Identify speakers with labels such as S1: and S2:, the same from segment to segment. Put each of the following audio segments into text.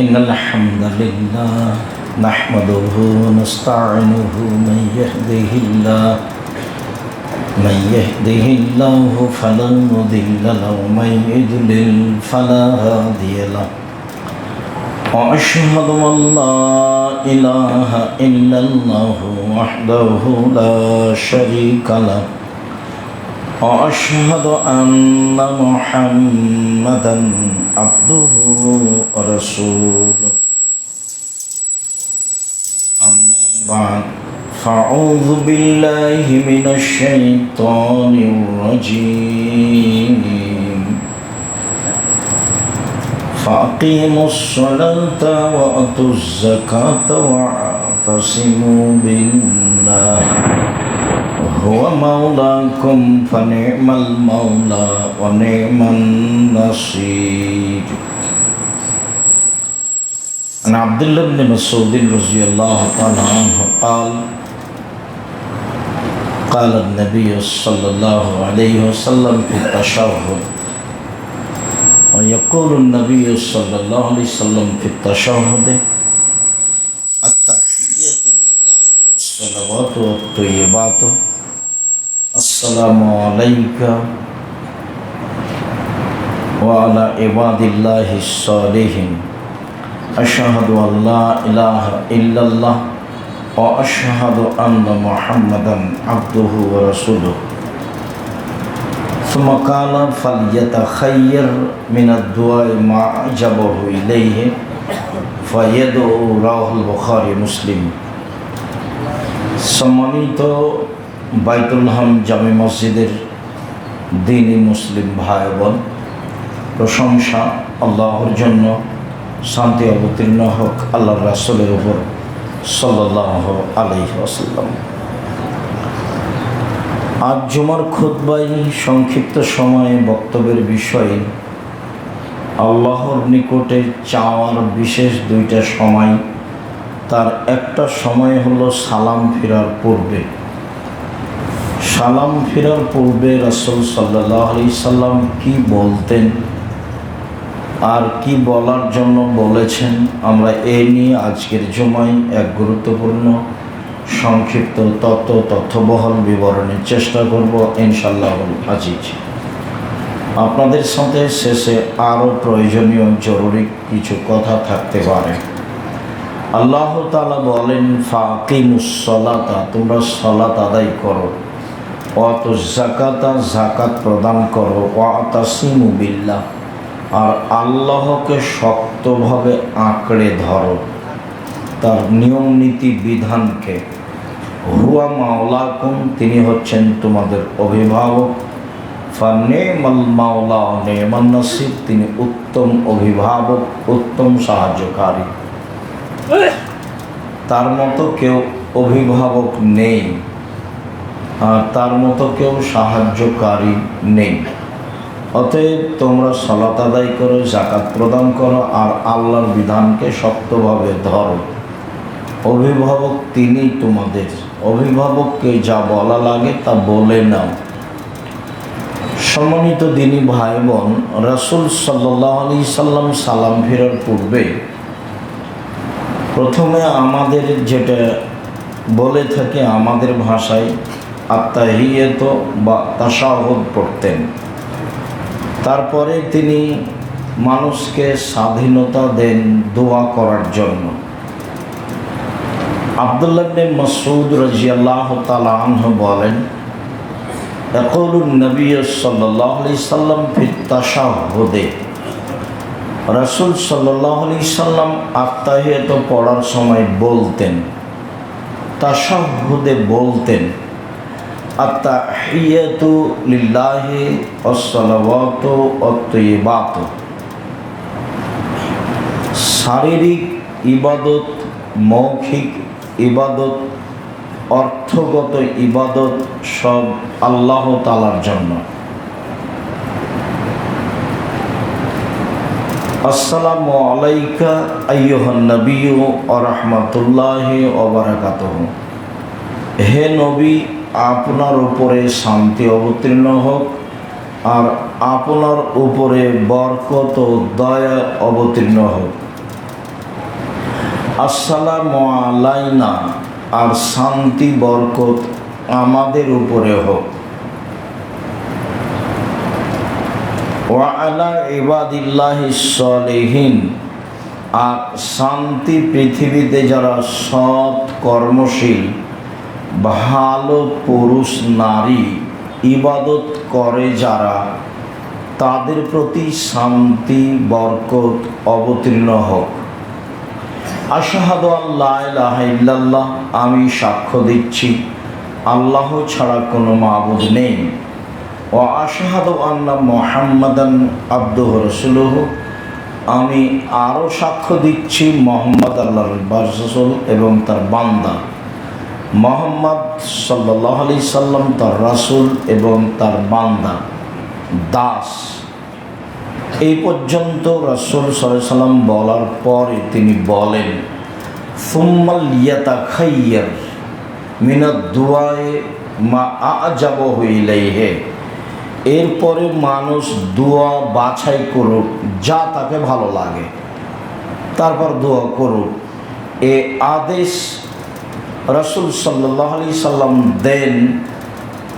S1: إن الحمد لله نحمده ونستعينه من يهده الله فلا مضل له ومن يضلل فلا هادي له وأشهد أن لا إله إلا الله وحده لا شريك له وأشهد أن محمدا عبده ورسوله أما بعد فأعوذ بالله من الشيطان الرجيم فأقيموا الصلاة وآتوا الزكاة واعتصموا بالله هو مولاكم فنعم المولى ونعم النصير. عن عبد الله بن مسعود رضي الله تعالى عنه قال النبي صلى الله عليه وسلم في التشهد ويقول النبي صلى الله عليه وسلم في التشهد التحية لله والصلوات والطيبات السلام عليك وعلى عباد الله الصالحين أشهد أن لا إله إلا الله وأشهد أن محمدا عبده ورسوله ثم قال فليتخير من الدعاء ما أعجبه إليه فيدعو رواه البخاري مسلم. সম্মানিত বাইতুল হাম জামে মসজিদের দ্বীনি মুসলিম ভাই বোন, প্রশংসা আল্লাহর জন্য, শান্তি অবতীর্ণ হোক আল্লাহর রাসূলের উপর সাল্লাল্লাহু আলাইহি ওয়াসাল্লাম। আজ জুমার খুতবায় সংক্ষিপ্ত সময়ে বক্তব্যের বিষয়ে আল্লাহর নিকটে চাওয়ার বিশেষ দুইটা সময়। তার একটা সময় হলো সালাম ফেরার পূর্বে। সালাম ফেরার পূর্বে রাসূল সাল্লাল্লাহু আলাইহি সাল্লাম কি বলতেন আর কি বলার জন্য বলেছেন, আমরা এই নিয়ে আজকের জুমায় এক গুরুত্বপূর্ণ সংক্ষিপ্ত তথ্যবহল বিবরণের চেষ্টা করব ইনশাআল্লাহুল আজিজ। আপনাদের সাথে শেষে আরও প্রয়োজনীয় জরুরি কিছু কথা থাকতে পারে। আল্লাহ তাআলা বলেন ফাকিমুস সালাতা, তোমরা সালাত আদায় করো, ওয়াতুজ যাকাতা, যাকাত প্রদান করো, ওয়াতাসিমু বিল্লাহ, আর আল্লাহকে শক্তভাবে আঁকড়ে ধরো, তার নিয়ম নীতি বিধানকে। হুয়া মাওলাকুম, তিনি হচ্ছেন তোমাদের অভিভাবক। ফানিমাল মাওলা নিমান নাসির, তিনি উত্তম অভিভাবক, উত্তম সাহায্যকারী। তার মতো কেউ অভিভাবক নেই আর তার মতো কেউ সাহায্যকারী নেই। অতএব তোমরা সালাত আদায় করো, যাকাত প্রদান করো, আর আল্লাহর বিধানকে শক্তভাবে ধরো। অভিভাবক তিনি তোমাদের। অভিভাবককে যা বলা লাগে তা বলে নাও। সম্মানিত দ্বীনি ভাই বোন, রাসূল সাল্লাল্লাহু আলাইহি সাল্লাম সালাম ফেরার পূর্বে প্রথমে আমাদের যেটা বলে থাকে আমাদের ভাষায় আত্তাহিয়াত বা তাশাহুদ পড়তেন। তারপরে তিনি মানুষকে স্বাধীনতা দেন দোয়া করার জন্য। আব্দুল্লাহ ইবনে মাসউদ রাদিয়াল্লাহু তাআলা আনহু বলেন, ইয়াকুলুন নবী সাল্লাল্লাহু আলাইহি সাল্লাম ফিত তাশাহুদে, রাসূল সাল্লাল্লাহু আলাইহি সাল্লাম আত্তাহিয়াত পড়ার সময় বলতেন, তাশাহুদে বলতেন, আত্তাহিয়াতু লিল্লাহি ওয়াসসালাওয়াতু ওয়াত-তাইয়্যিবাতু। শারীরিক ইবাদত, মৌখিক ইবাদত, অর্থগত ইবাদত সব আল্লাহ তাআলার জন্য। আসসালামু আলাইকা আইয়ুহান নবিয়্যু ওয়া রাহমাতুল্লাহি ওয়া বারাকাতুহু। হে নবী, আপনার উপরে শান্তি অবতীর্ণ হোক আর আপনার উপরে বরকত ও দয়া অবতীর্ণ হোক। আসসালামু আলাইনা, আর শান্তি বরকত আমাদের উপরে হোক। ওয়া আলা ইবাদিল্লাহিস সালিহিন, আর শান্তি পৃথিবীতে যারা সৎ কর্মশীল ভালো পুরুষ নারী ইবাদত করে যারা, তাদের প্রতি শান্তি বরকত অবতীর্ণ হোক। আশহাদু আল্লা ইলাহা ইল্লাল্লাহ, আমি সাক্ষ্য দিচ্ছি আল্লাহ ছাড়া কোনো মাবুদ নেই। ও আশহাদু আন্না মুহাম্মাদান আবদুহু রাসূলুহু, আমি আরও সাক্ষ্য দিচ্ছি মুহাম্মদ আল্লাহর রাসূল এবং তার বান্দা। মুহাম্মদ সাল্লাল্লাহু আলাইহি সাল্লাম তার রাসূল এবং তার বান্দা, দাস। এই পর্যন্ত রাসূল সাল্লাল্লাহু আলাইহি সাল্লাম বলার পরে তিনি বলেন, সুম্মাল ইয়াতাখায়্যার মিনাদ দুআয়ে মা আ'জাবাহু ইলাইহি, এরপরে মানুষ দোয়া বাছাই করুক যা তাকে ভালো লাগে, তারপর দোয়া করুক। এ আদেশ রাসূল সাল্লাল্লাহু আলাইহি সাল্লাম দেন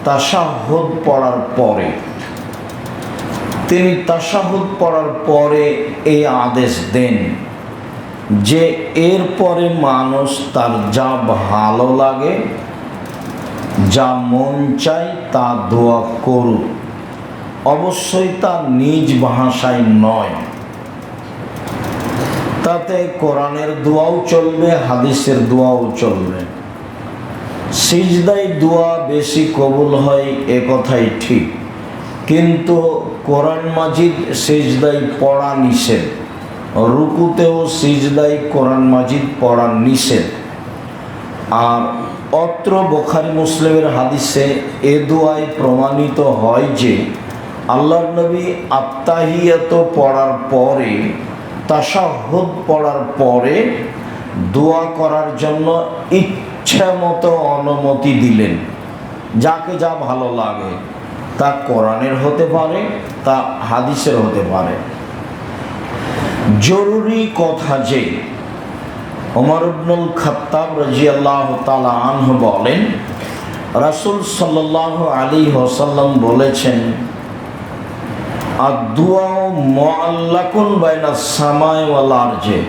S1: তাশাহুদ পড়ার পরে। তিনি তাশাহুদ পড়ার পরে এই আদেশ দেন যে এরপরে মানুষ তার যা ভালো লাগে, যা মন চায় তা দোয়া করুক, অবশ্যই তার নিজ ভাষায় নয়। তাতে কোরআনের দোয়াও চলবে, হাদিসের দোয়াও চলবে। সিজদায় দোয়া বেশি কবুল হয় এ কথাই ঠিক, কিন্তু কোরআন মাজিদ সিজদায় পড়া নিষেধ, রুকুতেও সিজদায় কোরআন মাজিদ পড়া নিষেধ। আর অত্র বুখারী মুসলিমের হাদিসে এ দোয়ায় প্রমাণিত হয় যে আল্লাহর নবী আত্তাহিয়াত পড়ার পরে, তাশাহুদ পড়ার পরে দোয়া করার জন্য ইচ্ছা মতো অনুমতি দিলেন। যাকে যা ভালো লাগে, তা কোরআনের হতে পারে, তা হাদিসের হতে পারে। জরুরি কথা যে ওমর ইবনুল খাত্তাব রাদিয়াল্লাহু তাআলা আনহু বলেন, রাসূল সাল্লাল্লাহু আলাইহি ওয়াসাল্লাম বলেছেন, আদ-দুআ মুআল্লাকুন বাইনাস সামাই ওয়াল আরজে,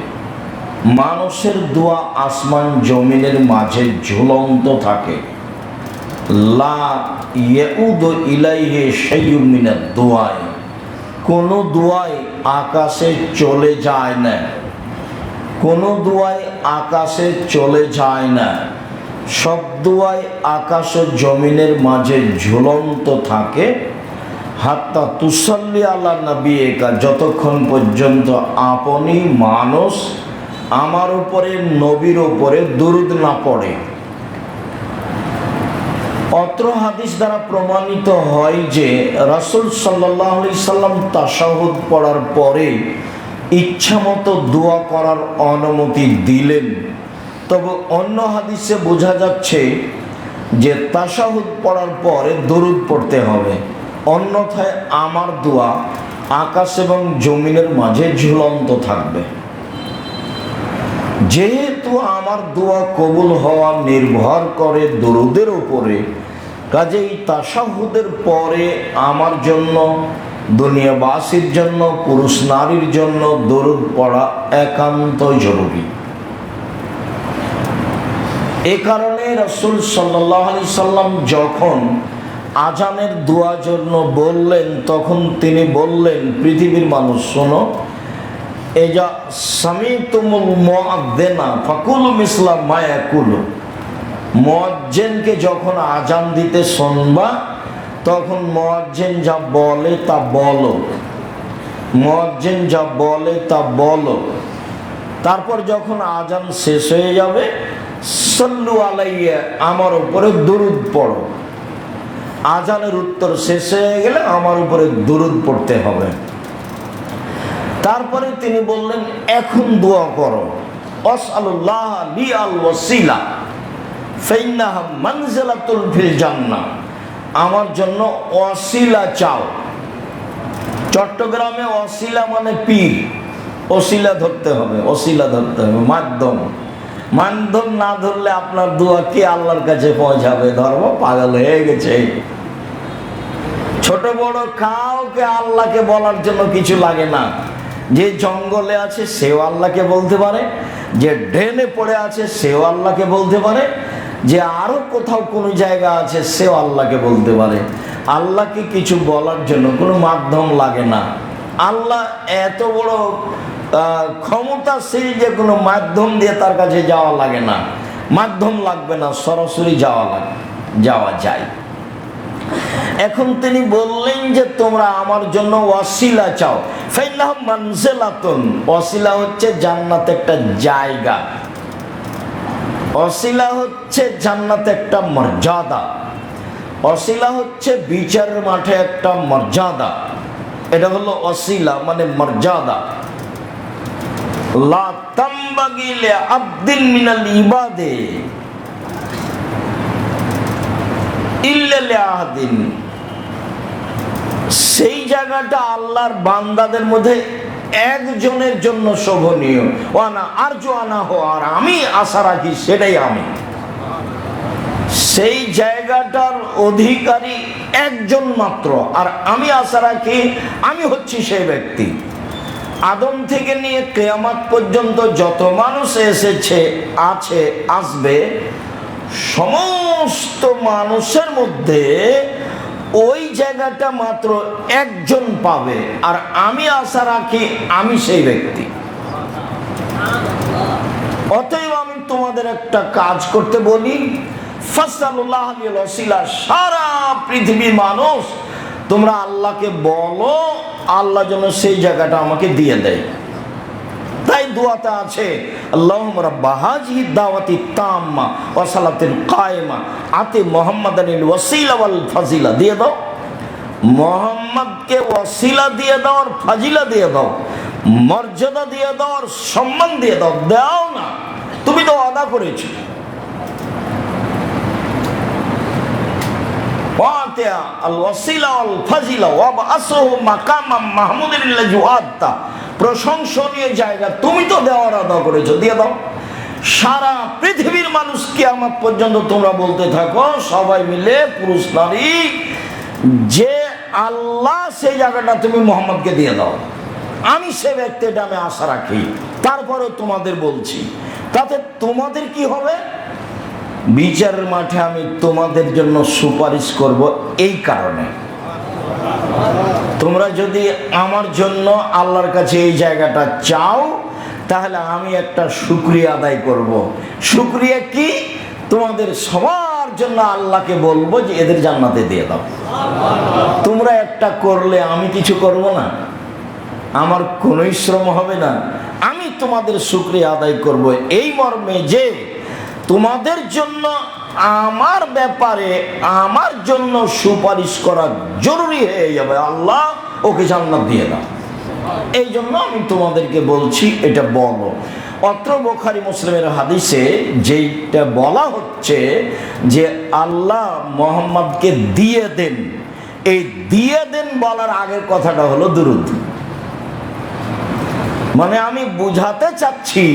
S1: মানুষের দোয়া আসমান জমিনের মাঝে ঝুলন্ত থাকে। লা ইয়াউদু ইলাইহি শাইউম মিনাদ দুআ, কোনো দোয়াই আকাশে চলে যায় না, কোনো দোয়াই আকাশে চলে যায় না। সব দোয়াই আকাশ ও জমিনের মাঝে ঝুলন্ত থাকে। হাত্তা তুসাল্লি আলা নবিয়িকা, যতক্ষণ পর্যন্ত আপনি মানুষ আমার উপরে, নবীর উপরে দুরূদ না পড়ে। অত্র হাদিস দ্বারা প্রমাণিত হয় যে রাসূল সাল্লাল্লাহু আলাইহি সাল্লাম তাশাহুদ পড়ার পরে ইচ্ছামতো দোয়া করার অনুমতি দিলেন। তবে অন্য হাদিসে বোঝা যাচ্ছে যে তাশাহুদ পড়ার পরে দরুদ পড়তে হবে, অন্যথায় আমার দোয়া আকাশ এবং জমিনের মাঝে ঝুলন্ত থাকবে। যেহেতু আমার দোয়া কবুল হওয়া নির্ভর করে দরুদের উপরে, কাজেই তাশাহুদের পরে আমার জন্য, দুনিয়াবাসীর জন্য, পুরুষ নারীর জন্য দরুদ পড়া একান্ত জরুরি। এ কারণে রাসূল সাল্লাল্লাহু আলাইহি সাল্লাম যখন আজানের দোয়া জন্য বললেন, তখন তিনি বললেন, পৃথিবীর মানুষ শোনো, এজা সামিতুমুল মুআদ্দিনা ফাকুলু মিসলা মা ইয়াকুলু, মুয়াজ্জিনকে যখন আজান দিতে শুনবা, তখন মুয়াজ্জিন যা বলে তা বলো, মুয়াজ্জিন যা বলে তা বলো। তারপর যখন আজান শেষ হয়ে যাবে, সাল্লু আলাইয়া, আমার উপরে দুরূদ পড়ো। আজানের উত্তর শেষ হয়ে গেলে আমার উপরে দুরূদ পড়তে হবে। তারপরে তিনি বললেন, এখন দোয়া করো, আসআলুল্লাহ লি আল ওয়াসিলা ফাইন্নাহা মানজিলাতুল ফিল জান্নাহ, আমার জন্য ওয়াসিলা চাও। চট্টগ্রামে ওয়াসিলা মানে পীর, ওসিলা ধরতে হবে, ওসিলা ধরতে হবে, মাধ্যম। মাধ্যম না ধরলে আপনার দোয়া কি আল্লাহর কাছে পৌঁছাবে? ধর্ম পাগল হয়ে গেছে। ছোট বড় কাউকে আল্লাহকে বলার জন্য কিছু লাগে না। যে জঙ্গলে আছে সেও আল্লাহকে বলতে পারে, যে ড্রেনে পড়ে আছে সেও আল্লাহকে বলতে পারে, যে আরো কোথাও কোনো জায়গা আছে সেও আল্লাহকে বলতে পারে। আল্লাহকে কিছু বলার জন্য কোনো মাধ্যম লাগে না। আল্লাহ এত বড় ক্ষমতাশীল যে কোনো মাধ্যম দিয়ে তার কাছে যাওয়া লাগে না, মাধ্যম লাগবে না, সরাসরি যাওয়া যায়। এখন তিনি বললেন যে তোমরা আমার জন্য ওয়াসিলা চাও। ফাইন্নাহু মানজিলাতুন, ওয়াসিলা হচ্ছে জান্নাতে একটা জায়গা, ওয়াসিলা হচ্ছে জান্নাতে একটা মর্যাদা, ওয়াসিলা হচ্ছে বিচারের মাঠে একটা মর্যাদা। এটা হলো ওয়াসিলা মানে মর্যাদা। লা তামবাগি লিআবদিন মিনাল ইবাদে ইল্লা লিআহদিন, সেই জায়গাটা আল্লাহর বান্দাদের মধ্যে একজনের জন্য শোভনীয়। ওয়ানা আরজু আনা হো, আর আমি আশা রাখি সেটাই আমি। সেই জায়গাটার অধিকারী একজন মাত্র, আর আমি আশা রাখি আমি হচ্ছি সেই ব্যক্তি। আদম থেকে নিয়ে কিয়ামত পর্যন্ত যত মানুষ এসেছে, আছে, আসবে, সমস্ত মানুষের মধ্যে ওই জায়গাটা মাত্র একজন পাবে, আর আমি আশা রাখি আমি সেই ব্যক্তি। অতএব আমি তোমাদের একটা কাজ করতে বলি, ফাসআলুল্লাহ লিল ওয়াসিলা, সারা পৃথিবীর মানুষ তোমরা আল্লাহকে বলো আল্লাহ যেন সেই জায়গাটা আমাকে দিয়ে দেয়। তাই দোয়াতে আছে আল্লাহুম্মা রাব্বা হাযিহি দাওয়াতি তাম্মা ওয়া সালাতিল কায়েমা আতি মুহাম্মাদানিল ওয়াসিলা ওয়াল ফাজিলা, দিয়ে দাও মুহাম্মদকে ওয়াসিলা দিয়ে দাও আর ফাজিলা দিয়ে দাও, মর্যাদা দিয়ে দাও আর সম্মান দিয়ে দাও। দাও না, তুমি তো ওয়াদা করেছো। ওয়াতিয়া আল ওয়াসিলা ওয়াল ফাজিলা ওয়া বাসহু মাকামাম মাহমুদিল্লাহি ওয়াত্তা, প্রশংসনীয় জায়গা তুমি তো দেওয়ার আদা করেছো, দিয়ে দাও। সারা পৃথিবীর মানুষ কিয়ামত পর্যন্ত তোমরা বলতে থাকো সবাই মিলে, পুরুষ নারী, যে আল্লাহ সেই জায়গাটা তুমি মুহাম্মদকে দিয়ে দাও, আমি সে ব্যক্তিটা আমি আশা রাখি। তারপরে তোমাদের বলছি, তাতে তোমাদের কি হবে? বিচারের মাঠে আমি তোমাদের জন্য সুপারিশ করব। এই কারণে তোমরা যদি আমার জন্য আল্লাহর কাছে এই জায়গাটা চাও, তাহলে আমি একটা শুকরিয়া আদায় করব। শুকরিয়া কি? তোমাদের সবার জন্য আল্লাহকে বলবো যে এদের জান্নাতে দিয়ে দাও। তোমরা একটা করলে আমি কিছু করব না, আমার কোনো শ্রম হবে না, আমি তোমাদের শুকরিয়া আদায় করব এই মর্মে যে তোমাদের জন্য আমার ব্যাপারে আমার জন্য সুপারিশ করা জরুরি হয়ে যাবে। আল্লাহ ওকে জান্নাত দিয়ে দাও, এই জন্য আমি তোমাদেরকে বলছি এটা বলো। অত্র বুখারী মুসলিমের হাদিসে যেটা বলা হচ্ছে যে আল্লাহ মুহাম্মদকে দিয়ে দেন, এই দিয়ে দেন বলার আগের কথাটা হলো দুরূদ। মানে আমি বুঝাতে চাচ্ছি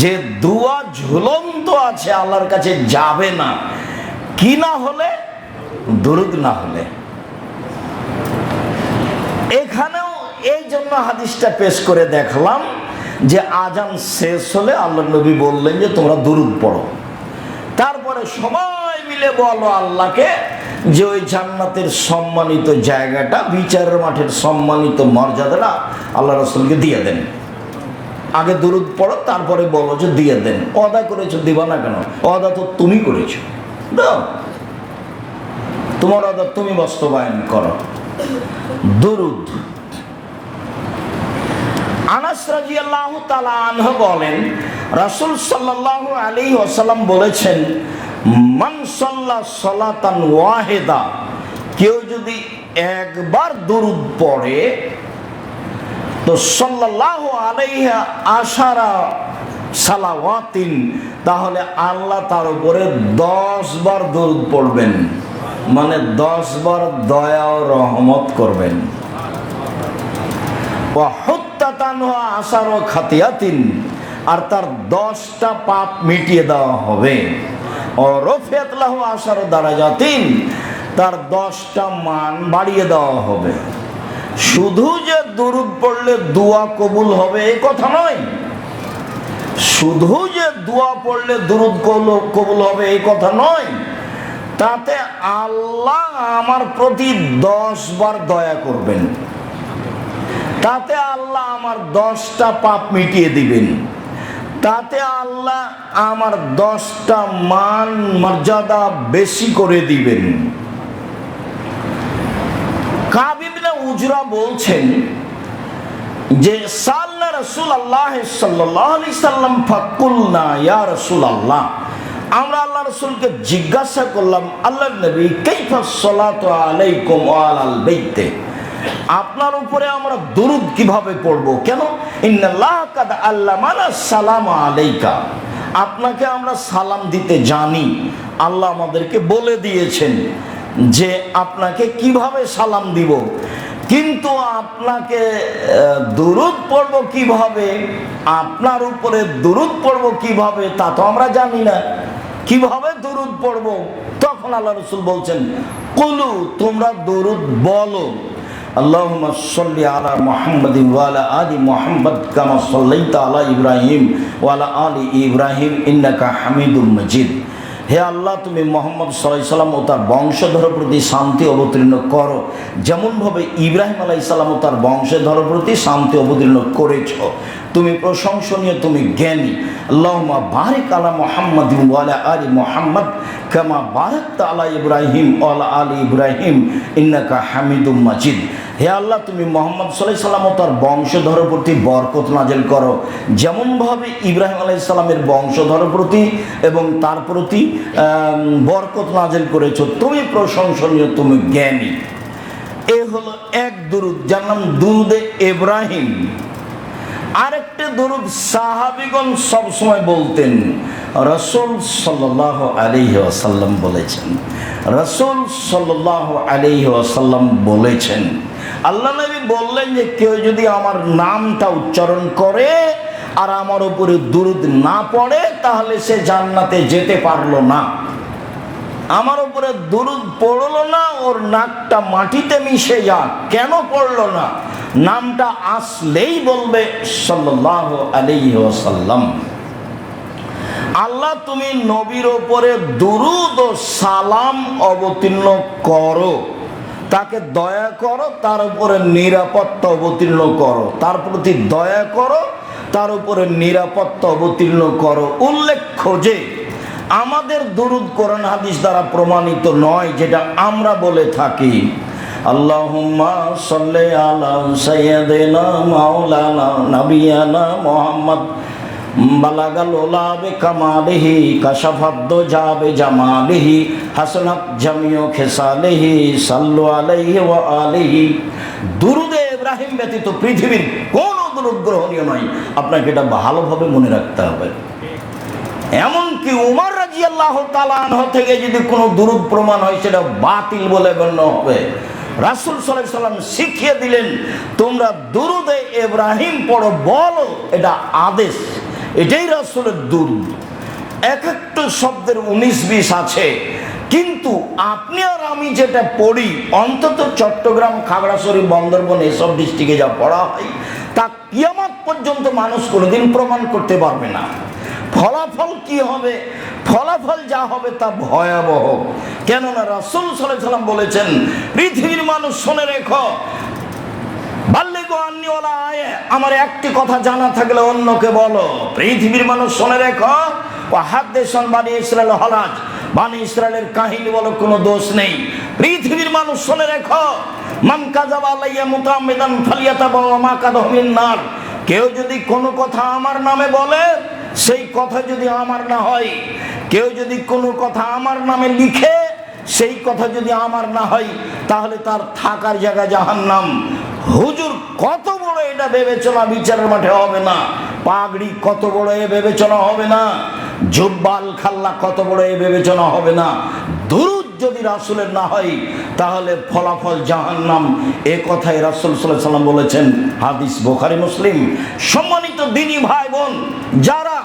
S1: যে দোয়া ঝুলন্ত আছে, আল্লাহর কাছে যাবে না, কি না হলে? দুরূদ না হলে। এখানেও এই জন্য হাদিসটা পেশ করে দেখলাম যে আজান শেষ হলে আল্লাহ নবী বললেন যে তোমরা দুরূদ পড়ো, তারপরে সবাই মিলে বলো আল্লাহকে যে ওই জান্নাতের সম্মানিত জায়গাটা, বিচারের মাঠের সম্মানিত মর্যাদাটা আল্লাহ রাসূলকে দিয়ে দেন। আগে দুরূদ পড়ো, তারপরে বলো যে দিয়ে দেন। ওয়াদা করেছো, দিবা না কেন? ওয়াদা তো তুমি করেছো, দাও, তোমার ওয়াদা তুমি বাস্তবায়ন করো। দুরূদ। আনাস রাদিয়াল্লাহু তাআলা আনহু বলেন, রাসূল সাল্লাল্লাহু আলাইহি ওয়াসাল্লাম বলেছেন, মান সাল্লা সালাতান ওয়াহিদা, কেউ যদি একবার দুরূদ পড়ে তো সাল্লাল্লাহু আলাইহি আশারা সালাওয়াতিন, তাহলে আল্লাহ তার উপরে 10 বার দরুদ পড়বেন, মানে 10 বার দয়া ও রহমত করবেন। ওয়া হুত্তা হাত্তাতানহা আশারো খাতিয়াতিন, আর তার 10টা পাপ মিটিয়ে দেওয়া হবে। ও রফিয়াত লাহু আশারো দারাজাতিন, তার 10টা মান বাড়িয়ে দেওয়া হবে। শুধু যে দুরূদ পড়লে দোয়া কবুল হবে এই কথা নয়, শুধু যে দোয়া পড়লে দুরূদ কবুল হবে এই কথা নয়, তাতে আল্লাহ আমার প্রতি 10 বার দয়া করবেন, তাতে আল্লাহ আমার 10টা পাপ মিটিয়ে দিবেন, তাতে আল্লাহ আমার 10টা মান মর্যাদা বেশি করে দিবেন। কাব ইবনে উজরা বলছেন যে সাল্লা রাসূলুল্লাহ সাল্লাল্লাহু আলাইহি সাল্লাম ফাকুলনা ইয়া রাসূলুল্লাহ, আমরা আল্লাহ রাসূলকে জিজ্ঞাসা করলাম, আল্লাহর নবী কাইফা সালাতু আলাইকুম ওয়া আলাল বাইতে, আপনার উপরে আমরা দুরূদ কিভাবে পড়ব? কেন? ইন্নাল্লাহ কাদ আল্লামানা সালাম আলাইকা, আপনাকে আমরা সালাম দিতে জানি, আল্লাহ আমাদেরকে বলে দিয়েছেন যে আপনাকে কিভাবে সালাম দিব, কিন্তু আপনাকে দুরূদ পড়ব কিভাবে, আপনার উপরে দুরূদ পড়ব কিভাবে তা তো আমরা জানি না, কিভাবে দুরূদ পড়ব? তখন আল্লাহ রাসূল বলছেন, কুলু, তোমরা দুরূদ বলো, আল্লাহুম্মা সাল্লি আলা মুহাম্মাদিন ওয়া আলা আলি মুহাম্মাদ কামা সাল্লাইতা আলা ইব্রাহিম ওয়া আলা আলি ইব্রাহিম ইন্নাকা হামিদুম মাজিদ। হে আল্লাহ, তুমি মুহাম্মদ সাল্লাল্লাহু আলাইহি সাল্লাম ও তার বংশধরের প্রতি শান্তি অবতীর্ণ করো, যেমনভাবে ইব্রাহিম আলাইহিস সালাম ও তার বংশধরের প্রতি শান্তি অবতীর্ণ করেছ। তুমি প্রশংসনীয়, তুমি জ্ঞানী। আল্লাহুম্মা বারিক আলা মুহাম্মাদিন ওয়া আলা আলি মুহাম্মাদ কামা বারাকতা আলা ইব্রাহিম ওয়া আলা আলি ইব্রাহিম ইন্নাকা হামিদুম মাজিদ। হে আল্লাহ, তুমি মুহাম্মদ সাল্লাল্লাহু আলাইহি সাল্লাম ও তার বংশধরের প্রতি বরকত নাজিল করো, যেমনভাবে ইব্রাহিম আলাইহিস সালামের বংশধরের প্রতি এবং তার প্রতি বরকত নাজিল করেছো। তুমি প্রশংসনীয়, তুমি জ্ঞানী। এ হলো এক দুরূদ, যার নাম দুরূদে ইব্রাহিম। আরেকটা দুরূদ সাহাবীগণ সবসময় বলতেন, রাসূল সাল্লাল্লাহু আলাইহি ওয়াসাল্লাম বলেছেন, রাসূল সাল্লাল্লাহু আলাইহি ওয়াসাল্লাম বলেছেন, আল্লাহ নবী বললেন যে কেউ যদি আমার নামটা উচ্চারণ করে আর আমার উপরে দুরূদ না পড়ে তাহলে সে জান্নাতে যেতে পারলো না। আমার উপরে দুরূদ পড়লো না, ওর নাকটা মাটিতে মিশে যাক, কেন পড়লো না? নামটা আসলেই বলবে সাল্লাল্লাহু আলাইহি ওয়াসাল্লাম। আল্লাহ, তুমি নবীর উপরে দুরূদ ও সালাম অবতীর্ণ করো, তাকে দয়া করো, তার উপরে নিরাপত্তা অবতীর্ণ করো, তার প্রতি দয়া করো, তার উপরে নিরাপত্তা অবতীর্ণ করো। উল্লেখ্য যে আমাদের দুরূদ কোরআন হাদিস দ্বারা প্রমাণিত নয়, যেটা আমরা বলে থাকি, আল্লাহুম্মা সাল্লি আলা সাইয়্যিদিনা মাওলানা নাবিয়ানা মুহাম্মদ বালাগাল উলা বিকামালিহি কাশাফাদ দুজা বিজামালিহি হাসানাত জামিউ খিসালিহি সাল্লু আলাইহি ওয়া আলিহি। দুরূদে ইব্রাহিম ব্যতীত পৃথিবীর কোনো দুরূদ গ্রহণীয় নয়, আপনাকে এটা ভালোভাবে মনে রাখতে হবে। এমনকি উমর রাদিয়াল্লাহু তাআলা আনহু থেকে যদি কোনো দুরূদ প্রমাণ হয় সেটা বাতিল বলে গণ্য হবে। রাসূল সাল্লাল্লাহু আলাইহি সাল্লাম শিখিয়ে দিলেন, তোমরা দুরূদে ইব্রাহিম পড়ো, বলো, এটা আদেশ, এটাই রাসূলের দুরূদ। এক একটা শব্দের 19-20 আছে, কিন্তু আপনি আর আমি যেটা পড়ি, অন্তত চট্টগ্রাম, খাগড়াছড়ি, বন্দরবন এসব ডিস্ট্রিক্টে যা পড়া হয় তা কিয়ামত পর্যন্ত মানুষ কোনোদিন প্রমাণ করতে পারবে না। ফলাফল কি হবে? ফলাফল যা হবে তা ভয়াবহ। কেননা রাসূল সাল্লাল্লাহু আলাইহি সাল্লাম বলেছেন, পৃথিবীর মানুষ শুনে রেখো, বাল্লিগু আন্নী ওয়ালা আয়া, আমার একটি কথা জানা থাকলে অন্যকে বলো। পৃথিবীর মানুষ শুনে রেখো, ওয়াহাদ্দিসুন বানি ইসরাঈল হলাজ, বানি ইসরাঈলের কাহিনী বলো, কোনো দোষ নেই। পৃথিবীর মানুষ শুনে রেখো, মান কাযাবা আলাইয়া মুতাআম্মিদান ফালিয়াতাবাওয়া মাকাদাহু মিন নার, কেউ যদি কোনো কথা আমার নামে বলে, সেই কথা যদি আমার না হয়, কেউ যদি কোনো কথা আমার নামে লিখে, সেই কথা যদি আমার না হয়, তাহলে তার থাকার জায়গা জাহান্নাম। হুজুর কত বড় এটা বিবেচনা বিচারের মাঠে হবে না? পাগড়ি কত বড় এ বিবেচনা হবে না? জুব্বাল খাল্লা কত বড় এ বিবেচনা হবে না? দুরূদ যদি রাসূলের না হয় তাহলে ফলাফল জাহান্নাম। এ কথাই রাসূল সাল্লাল্লাহু আলাইহি ওয়াসাল্লাম বলেছেন, হাদিস বুখারী মুসলিম। সম্মানিত দিনী ভাই বোন, যারা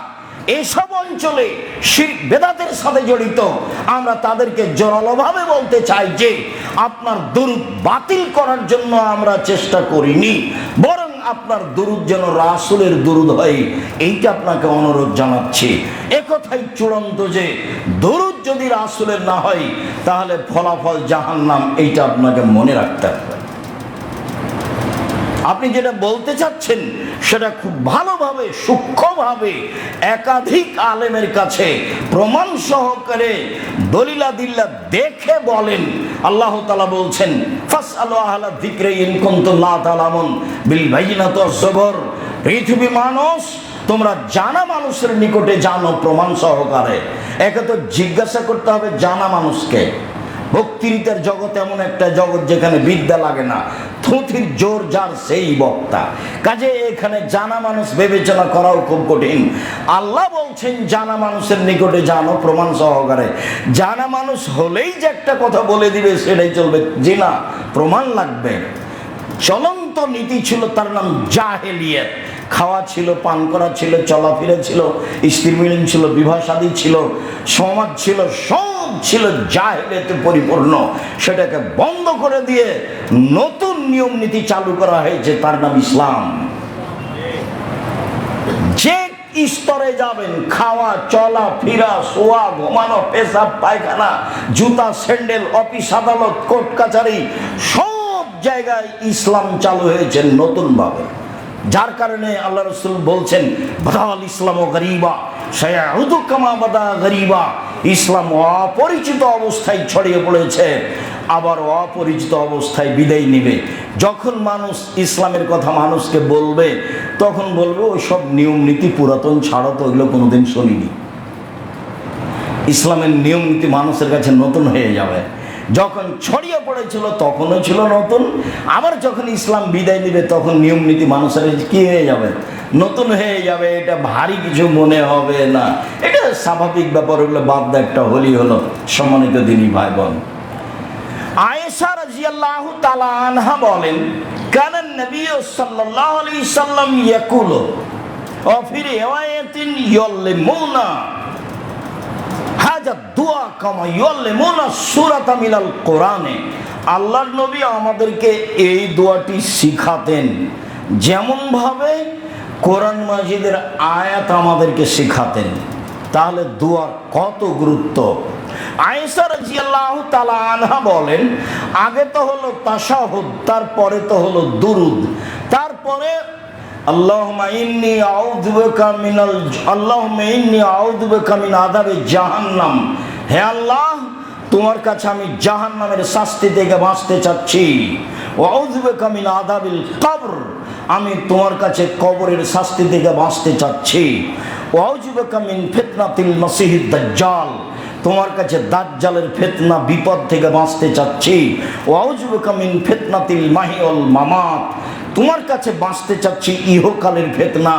S1: এসব অঞ্চলে শিরক বেদাতের সাথে জড়িত, আমরা তাদেরকে জোরালোভাবে বলতে চাই যে আপনার দুরূদ বাতিল করার জন্য আমরা চেষ্টা করিনি, বরং আপনার দুরূদ যেন রাসূলের দুরূদ হয়, এইটা আপনাকে অনুরোধ জানাচ্ছি। একথাই চূড়ান্ত যে দুরূদ যদি রাসূলের না হয় তাহলে ফলাফল জাহান্নাম, এইটা আপনাকে মনে রাখতে হবে। আপনি যেটা বলতে চাচ্ছেন সেটা খুব ভালোভাবে সূক্ষ্মভাবে একাধিক আলেমের কাছে প্রমাণ সহকারে দলিলাদিল্লাহ দেখে বলেন। আল্লাহ তাআলা বলছেন, ফাসআলু আহলা যিকরি ইন কুনতুম লা তা'লামুন বিল বায়িনাতি ওয়াজ জবর। পৃথিবী মানুষ, তোমরা জানা মানুষের নিকটে জানো প্রমাণ সহকারে। একে তো জিজ্ঞাসা করতে হবে জানা মানুষকে। বক্তৃতার জগৎ এমন একটা জগৎ যেখানে বিদ্যা লাগে না, থুথির জোর যার সেই বক্তা। কাজে এখানে জানা মানুষ বিবেচনা করাও খুব কঠিন। আল্লাহ বলছেন জানা মানুষের নিকটে জানো প্রমাণ সহকারে। জানা মানুষ হলেই যে একটা কথা বলে দিবে সেটাই চলবে, জি না, প্রমাণ লাগবে। চলন্ত নীতি ছিল, তার নাম জাহেলিয়াত। খাওয়া ছিল, পান করা ছিল, চলাফেরা ছিল, স্ত্রী মিলন ছিল, বিবাহ শাদী ছিল, সমাজ ছিল, সব ছিল জাহেলিয়াতে পরিপূর্ণ। সেটাকে বন্ধ করে দিয়ে নতুন নিয়ম নীতি চালু করা হয়েছে, তার নাম ইসলাম। যে স্তরে যাবেন, খাওয়া, চলা ফেরা, শোয়া, ঘুমানো, পেশাব পায়খানা, জুতা স্যান্ডেল, অফিস আদালত, কোর্ট কাছারি, সব জায়গায় ইসলাম চালু হয়েছে নতুন ভাবে। যার কারণে আল্লাহ রাসূল বলছেন, বাদাল ইসলাম গরিবা সায়াউদু কামা বাদা গরিবা। ইসলাম অপরিচিত অবস্থায় ছড়িয়ে পড়েছে, আবার অপরিচিত অবস্থায় বিদায় নেবে। যখন মানুষ ইসলামের কথা মানুষকে বলবে, তখন বলবে ওই সব নিয়ম নীতি পুরাতন, ছাড়ো তো, ওইগুলো কোনোদিন শুনিনি। ইসলামের নিয়ম নীতি মানুষের কাছে নতুন হয়ে যাবে। যখন ছড়িয়ে পড়েছিল তখনও ছিল নতুন, আবার যখন ইসলাম বিদায় নেবে তখন নিয়ম নীতি মানুষের কি হয়ে যাবে, নতুন হয়ে যাবে। এটা ভারী কিছু মনে হবে না, এটা স্বাভাবিক ব্যাপার। ওগুলো বাদ দা, একটা হোলি হলো। সম্মানিত দিনী ভাই বোন, আয়েশা রাদিয়াল্লাহু তাআলা আনহা বলেন, কানান নবী সাল্লাল্লাহু আলাইহি সাল্লাম ইয়াকুলু ওয়া ফি রিওয়ায়াতিন ইয়াল্লিমুনা হাজা দুআ কামা ইয়াল্লিমুনা সূরাতা মিনাল কোরআনে। আল্লাহর নবী আমাদেরকে এই দোয়াটি শিখাতেন, যেমন ভাবে কোরআন মাজিদের আয়াত আমাদেরকে শিখাতেন। তাহলে দোয়ার কত গুরুত্ব। আয়েশা রাদিয়াল্লাহু তাআলা আনহা বলেন, আগে তো হলো তাশাহুদ, তারপরে তো হলো দুরুদ, তারপরে আল্লাহুম্মা ইন্নী আউযু বিকা মিন আযাবি জাহান্নাম। হে আল্লাহ, তোমার কাছে আমি জাহান্নামের শাস্তি থেকে বাঁচতে চাচ্ছি। ওয়া আউযু বিকা মিন আযাবিল কবর, আমি তোমার কাছে কবরের শাস্তি থেকে বাঁচতে চাচ্ছি। ওয়া আউযু বিকা মিন ফিতনাতিল মাসিহিদ দাজ্জাল, তোমার কাছে দাজ্জালের ফিতনা বিপদ থেকে বাঁচতে চাচ্ছি। ওয়া আউযু বিকা মিন ফিতনাতিল মাহি ওয়াল মামাত, তোমার কাছে বাঁচতে চাচ্ছি ইহকালের ফিতনা,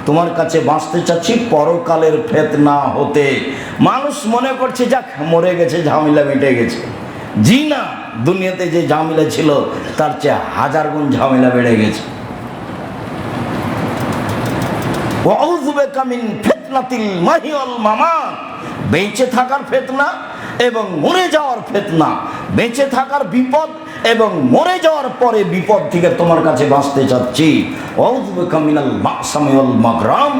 S1: তোমার কাছে বাঁচতে চাচ্ছি পরকালের ফিতনা হতে। মানুষ মনে করছে যাক মরে গেছে, ঝামেলা মিটে গেছে। জি না, দুনিয়াতে যে ঝামেলা ছিল তার চেয়ে হাজার গুণ ঝামেলা বেড়ে গেছে। ওয়া আউযু বিকা মিন ফিতনাতিল মাহি ওয়াল মামাত, বেঁচে থাকার ফিতনা এবং মরে যাওয়ার ফিতনা, বেঁচে থাকার বিপদ এবং মরে যাওয়ার পরে বিপদ থেকে তোমার কাছে বাঁচতে চাচ্ছি। আউযু বিকা মিনাল মাকসামি ওয়াল মাগরাম,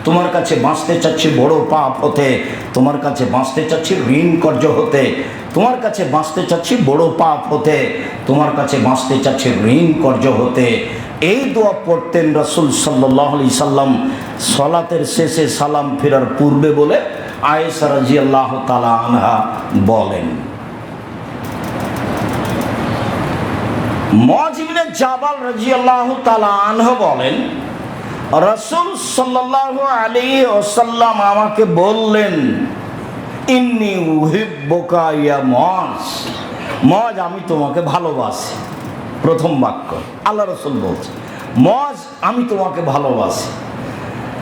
S1: তোমার কাছে বাঁচতে চাচ্ছি বড় পাপ হতে, তোমার কাছে বাঁচতে চাচ্ছি ঋণ কর্য হতে, তোমার কাছে বাঁচতে চাচ্ছি বড় পাপ হতে, তোমার কাছে বাঁচতে চাচ্ছি ঋণ কর্য হতে। এই দোয়া পড়তেন রাসূল সাল্লাল্লাহু আলাইহি সাল্লাম সালাতের শেষে সালাম ফেরার পূর্বে বলে আয়েশা রাদিয়াল্লাহু তাআলা আনহা বলেন। মুআয ইবনে জাবাল রাদিয়াল্লাহু তাআলা আনহু বলেন, রাসূল সাল্লাল্লাহু আলাইহি ওয়াসাল্লাম আমাকে বললেন, ইন্নী উহিব্বুকা ইয়া মুআয, মুআয আমি তোমাকে ভালোবাসি। প্রথম বাক্য আল্লাহ রাসূল বলছেন, মুআয আমি তোমাকে ভালোবাসি।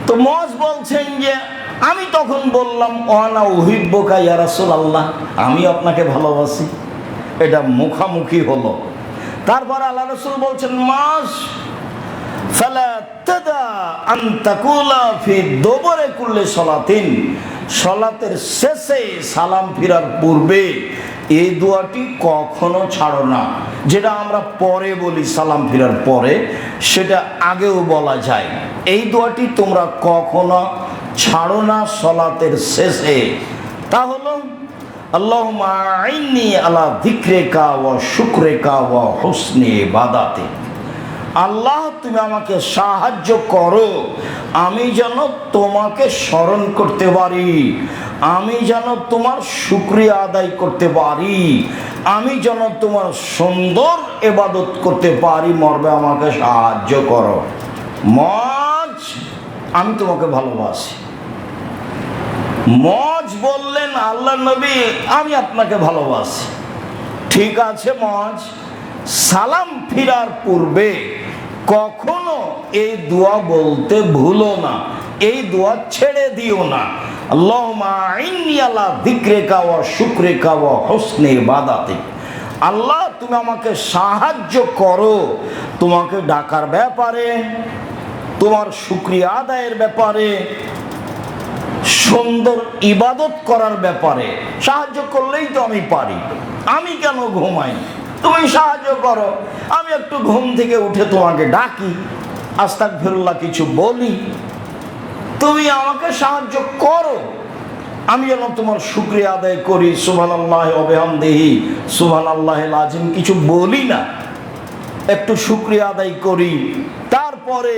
S1: তো মুআয বলছেন যে আমি তখন বললাম ওয়ানা উহিব্বুকা ইয়া রাসূলুল্লাহ, আমি আপনাকে ভালোবাসি। এটা মুখামুখি হলো। তারপর আল্লাহ রাসূল বলছেন মাস ফালা তাদা আন তাকুলা ফি দুবুরি কুল্লি সালাতিন, সালাতের শেষে সালাম ফিরার পূর্বে এই দোয়াটি কখনো ছাড়ো না। যেটা আমরা পরে বলি সালাম ফিরার পরে, সেটা আগেও বলা যায়। এই দোয়াটি তোমরা কখনো ছাড়ো না সালাতের শেষে। তা হলো আল্লাহুম্মা আইন্নি আলা যিকরিকা ওয়া শুকরিকা ওয়া হুসনি ইবাদাতিক। আল্লাহ তুমি আমাকে সাহায্য করো, আমি যেন তোমাকে স্মরণ করতে পারি, আমি যেন তোমার শুকরিয়া আদায় করতে পারি, আমি যেন তোমার সুন্দর ইবাদত করতে পারি। মরবে আমাকে সাহায্য করো। মজ আমি তোমাকে ভালোবাসি। মজ বললেন আল্লাহ নবী আমি আপনাকে ভালোবাসি। ঠিক আছে মজ, সালাম ফিরার পূর্বে কখনো এই দোয়া বলতে ভুলো না, এই দোয়া ছেড়ে দিও না। আল্লাহুম্মা আইন্নি আলা যিকরিকা ওয়া শুকরিকা ওয়া হুসনি ইবাদাতিক। আল্লাহ তুমি আমাকে সাহায্য করো তোমাকে ডাকার ব্যাপারে, তোমার শুকরিয়া আদায়ের ব্যাপারে, সুন্দর ইবাদত করার ব্যাপারে। সাহায্য করলেই তো আমি পারি, আমি কেন ঘুমাই? তুমি সাহায্য করো, আমি একটু ঘুম থেকে উঠে তোমাকে ডাকি, আস্তাগফিরুল্লাহ কিছু বলি, তুমি আমাকে সাহায্য করো, আমি যেন তোমার শুকরিয়া আদায় করি। সুবহানাল্লাহি ওয়া বিহামদিহি সুবহানাল্লাহিল আযীম কিছু বলি না, একটু শুকরিয়া আদায় করি, তারপরে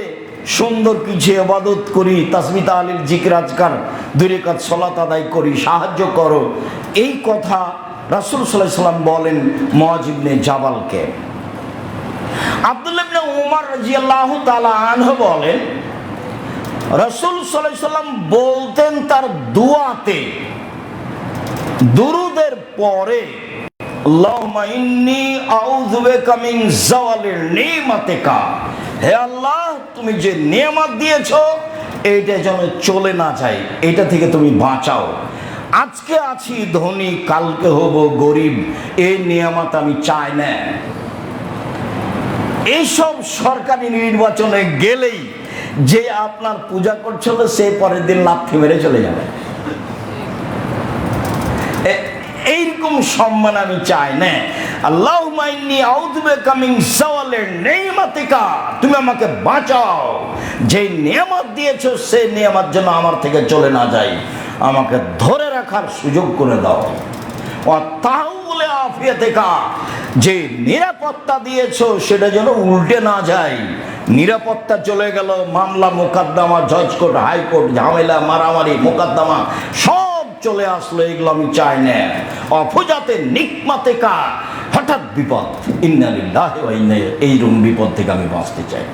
S1: সুন্দর কিছু ইবাদত করি, তাসবিহ তাহলিল জিকির আজকার, 2 রাকাত সালাত আদায় করি। সাহায্য করো, এই কথা রাসূল সাল্লাল্লাহু আলাইহি ওয়াসাল্লাম বলেন মুআয ইবনে জাবালকে। আব্দুল্লাহ ইবনে উমর রাদিয়াল্লাহু তাআলা আনহু বলেন রাসূল সাল্লাল্লাহু আলাইহি ওয়াসাল্লাম বলতেন তার দুআতে, দুরুদের পরে আল্লাহুম্মা ইন্নী আউযু বিকা মিন যাওয়ালিল নিমাতিকা, হে আল্লাহ তুমি যে নিয়ামত দিয়েছো এইটা যেন চলে না যায়, এটা থেকে তুমি বাঁচাও। আজকে আছি ধনী, কালকে হব গরিব, এই নিয়ামত আমি চাই না। এইসব সরকারি নির্বাচনে গেলেই যে আপনার পূজা করছিল সে পরের দিন লাথি মেরে চলে যাবে, এইরকম সম্মান আমি চাই না। আল্লাহুম্মা ইন্নী আউযু বিকা মিন যাওয়ালিল নিমাতিকা, তুমি আমাকে বাঁচাও, যে নিয়ামত দিয়েছো সেই নিয়ামত যেন আমার থেকে চলে না যায়, আমাকে ধরে রাখার সুযোগ করে দাও। ওয়া তাহাউলে আফিয়াতিকা, যে নিরাপত্তা দিয়েছো সেটা যেন উল্টে না যায়। নিরাপত্তা চলে গেল, মামলা মোকদ্দমা, জজকোর্ট, হাইকোর্ট, ঝামেলা, মারামারি, মোকদ্দমা সব চলে আসলো, এগুলো আমি চাই না। অফুজাতে নিকমাতিকা, হঠাৎ বিপদ, ইন্না লিল্লাহি ওয়া ইন্না ইলাইহি, এইরকম বিপদ থেকে আমি বাঁচতে চাই।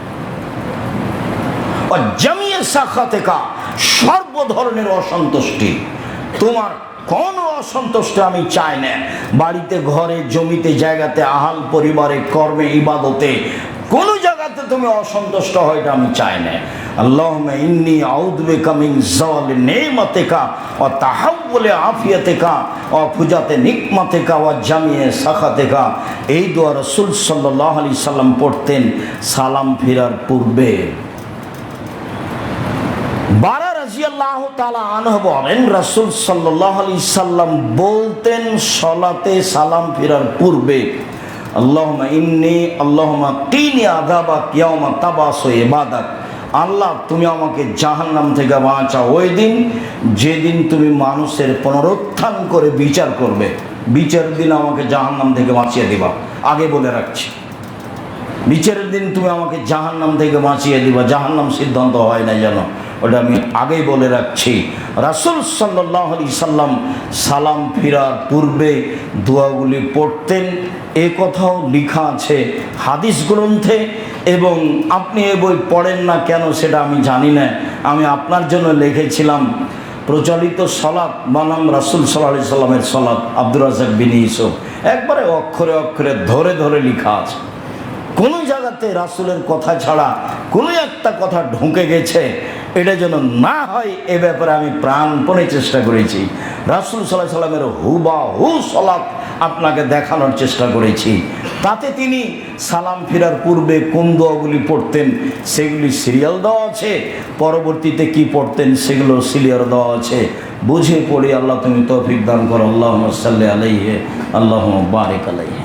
S1: জামিয়ে সাখাতিকা, সর্ব ধরনের অসন্তুষ্টি, তোমার কোনো অসন্তুষ্টি আমি চাই না। বাড়িতে, ঘরে, জমিতে, জায়গাতে, আহাল পরিবারে, কর্মে, ইবাদতে, কোন জায়গাতে তুমি অসন্তুষ্ট হয় এটা আমি চাই না। আল্লাহুম্মা ইন্নী আউযু বিকা মিন যাওয়ালিন নিমাতিকা ওয়া তাহাউলি আফিয়াতিকা ওয়া ফুজাতি নিকমাতিকা ওয়া জামিয়ে সাখাতিকা। এই দোয়া রাসূল সাল্লাল্লাহু আলাইহি সাল্লাম পড়তেন সালাম ফিরার পূর্বে। বারা রাদিয়াল্লাহু তাআলা আনহু বলেন রাসূল সাল্লাল্লাহু আলাইহি সাল্লাম বলতেন সালাতে সালাম ফিরার পূর্বে আল্লাহুম্মা ইন্নী আল্লাহুম্মা কিনি আযাবাক ইয়াওমা তাবাসু ইবাদাক, আল্লাহ তুমি আমাকে জাহান্নাম থেকে বাঁচাও ওই দিন যেদিন তুমি মানুষের পুনরুত্থান করে বিচার করবে। বিচারের দিন আমাকে জাহান্নাম থেকে বাঁচিয়ে দিবা, আগে বলে রাখছি। বিচারের দিন তুমি আমাকে জাহান্নাম থেকে বাঁচিয়ে দিবা, জাহান্নাম সিদ্ধান্ত হয় না যেন, ওটা আমি আগেই বলে রাখছি। রাসূল সাল্লাল্লাহু আলাইহি সাল্লাম সালাম ফিরার পূর্বে দোয়াগুলি পড়তেন, এ কথাও লেখা আছে হাদিস গ্রন্থে। এবং আপনি এ বই পড়েন না কেন সেটা আমি জানি না, আমি আপনার জন্য লিখেছিলাম প্রচলিত সলাৎ বানাম রাসূল সাল্লাল্লাহু আলাইহি সাল্লামের সলাৎ, আব্দুর রাজ্জাক বিন ইউসুফ, একবারে অক্ষরে অক্ষরে ধরে ধরে লেখা আছে। কোনো জায়গাতে রাসূলের কথা ছাড়া কোনো একটা কথা ঢুকে গেছে, এটা যেন না হয় এ ব্যাপারে আমি প্রাণপণে চেষ্টা করেছি। রাসূল সাল্লাল্লাহু আলাইহি সাল্লামের হুবাহু সালাত আপনাকে দেখানোর চেষ্টা করেছি। তাতে তিনি সালাম ফেরার পূর্বে কোন দোয়াগুলি পড়তেন সেগুলি সিরিয়াল দেওয়া আছে, পরবর্তীতে কি পড়তেন সেগুলো সিরিয়াল দেওয়া আছে। বুঝে পড়ি, আল্লাহ তুমি তৌফিক দান করো। আল্লাহুম্মা সাল্লি আলাইহি আল্লাহুম্মা বারিক আলাইহি।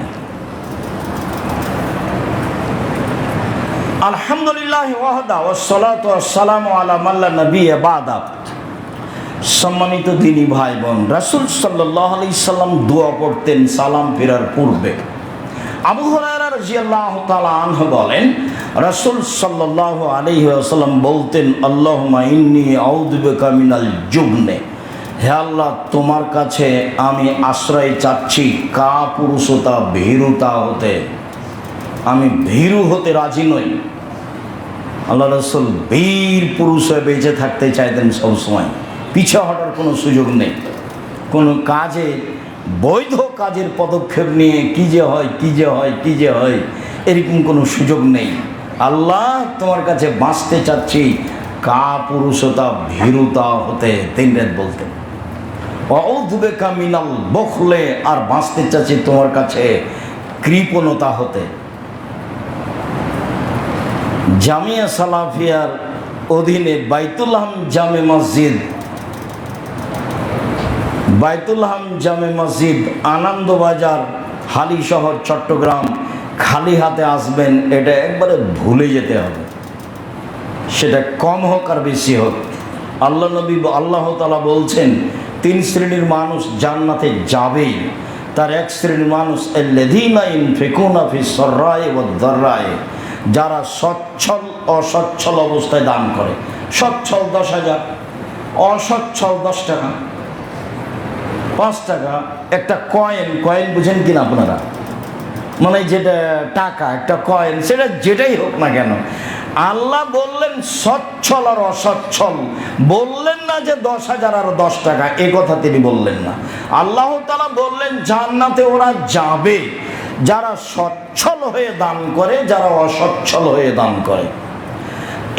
S1: আলহামদুলিল্লাহ ওয়াহদা ওয়াসসালাতু ওয়াসসালামু আলা মান লা নাবিয়্যা বা'দা। সম্মানিত দিনী ভাই বোন, রাসূল সাল্লাল্লাহু আলাইহি সাল্লাম দোয়া পড়তেন সালাম ফেরার পূর্বে। আবু হুরায়রা রাদিয়াল্লাহু তাআলা আনহু বলেন, রাসূল সাল্লাল্লাহু আলাইহি ওয়াসাল্লাম বলতেন, আল্লাহুম্মা ইন্নী আউযু বিকা মিনাল জুবনে, হে আল্লাহ তোমার কাছে আমি আশ্রয় চাচ্ছি কাপুরুষতা, ভীরুতা হতে। আমি ভীরু হতে রাজি নই। আল্লাহ রাসূল বীর পুরুষ হয়ে বেঁচে থাকতে চাইতেন সবসময়, পিছে হটার কোনো সুযোগ নেই। কোনো কাজে, বৈধ কাজের পদক্ষেপ নিয়ে কি যে হয় এরকম কোনো সুযোগ নেই। আল্লাহ তোমার কাছে বাঁচতে চাচ্ছি কাপুরুষতা, ভীরুতা হতে, 3 রাত বলতেন। আউযু বিকা মিনাল বুখলে, আর বাঁচতে চাচ্ছি তোমার কাছে কৃপণতা হতে। জামিয়া সালাফিয়ার অধীনে বাইতুল হাম জামে মসজিদ, আনন্দবাজার, হালিশহর, চট্টগ্রাম, খালি হাতে আসবেন, এটা একবারে ভুলে যেতে হবে। সেটা কম হোক আর বেশি হোক। আল্লাহ নবী আল্লাহ তাআলা বলছেন 3 শ্রেণীর মানুষ জান্নাতে যাবেই। তার 1 শ্রেণীর মানুষ আল্লাযীনা ইউনফিকুনা ফিস সাররাই ওয়াদ দাররাই, যারা সচ্ছল অসচ্ছল অবস্থায় দান করে। সচ্ছল 10,000, অসচ্ছল 10 টাকা, 5 টাকা। একটা কয়েন বুঝেন কিনা আপনারা? মানে যেটা টাকা, একটা কয়েন, সেটা যেটাই হোক না কেন, আল্লাহ বললেন সচ্ছল আর অসচ্ছল, বললেন না যে 10,000 আর 10 টাকা, এ কথা তিনি বললেন না। আল্লাহ তাআলা বললেন জান্নাতে ওরা যাবে যারা সচ্ছল হয়ে দান করে, যারা অসচ্ছল হয়ে দান করে।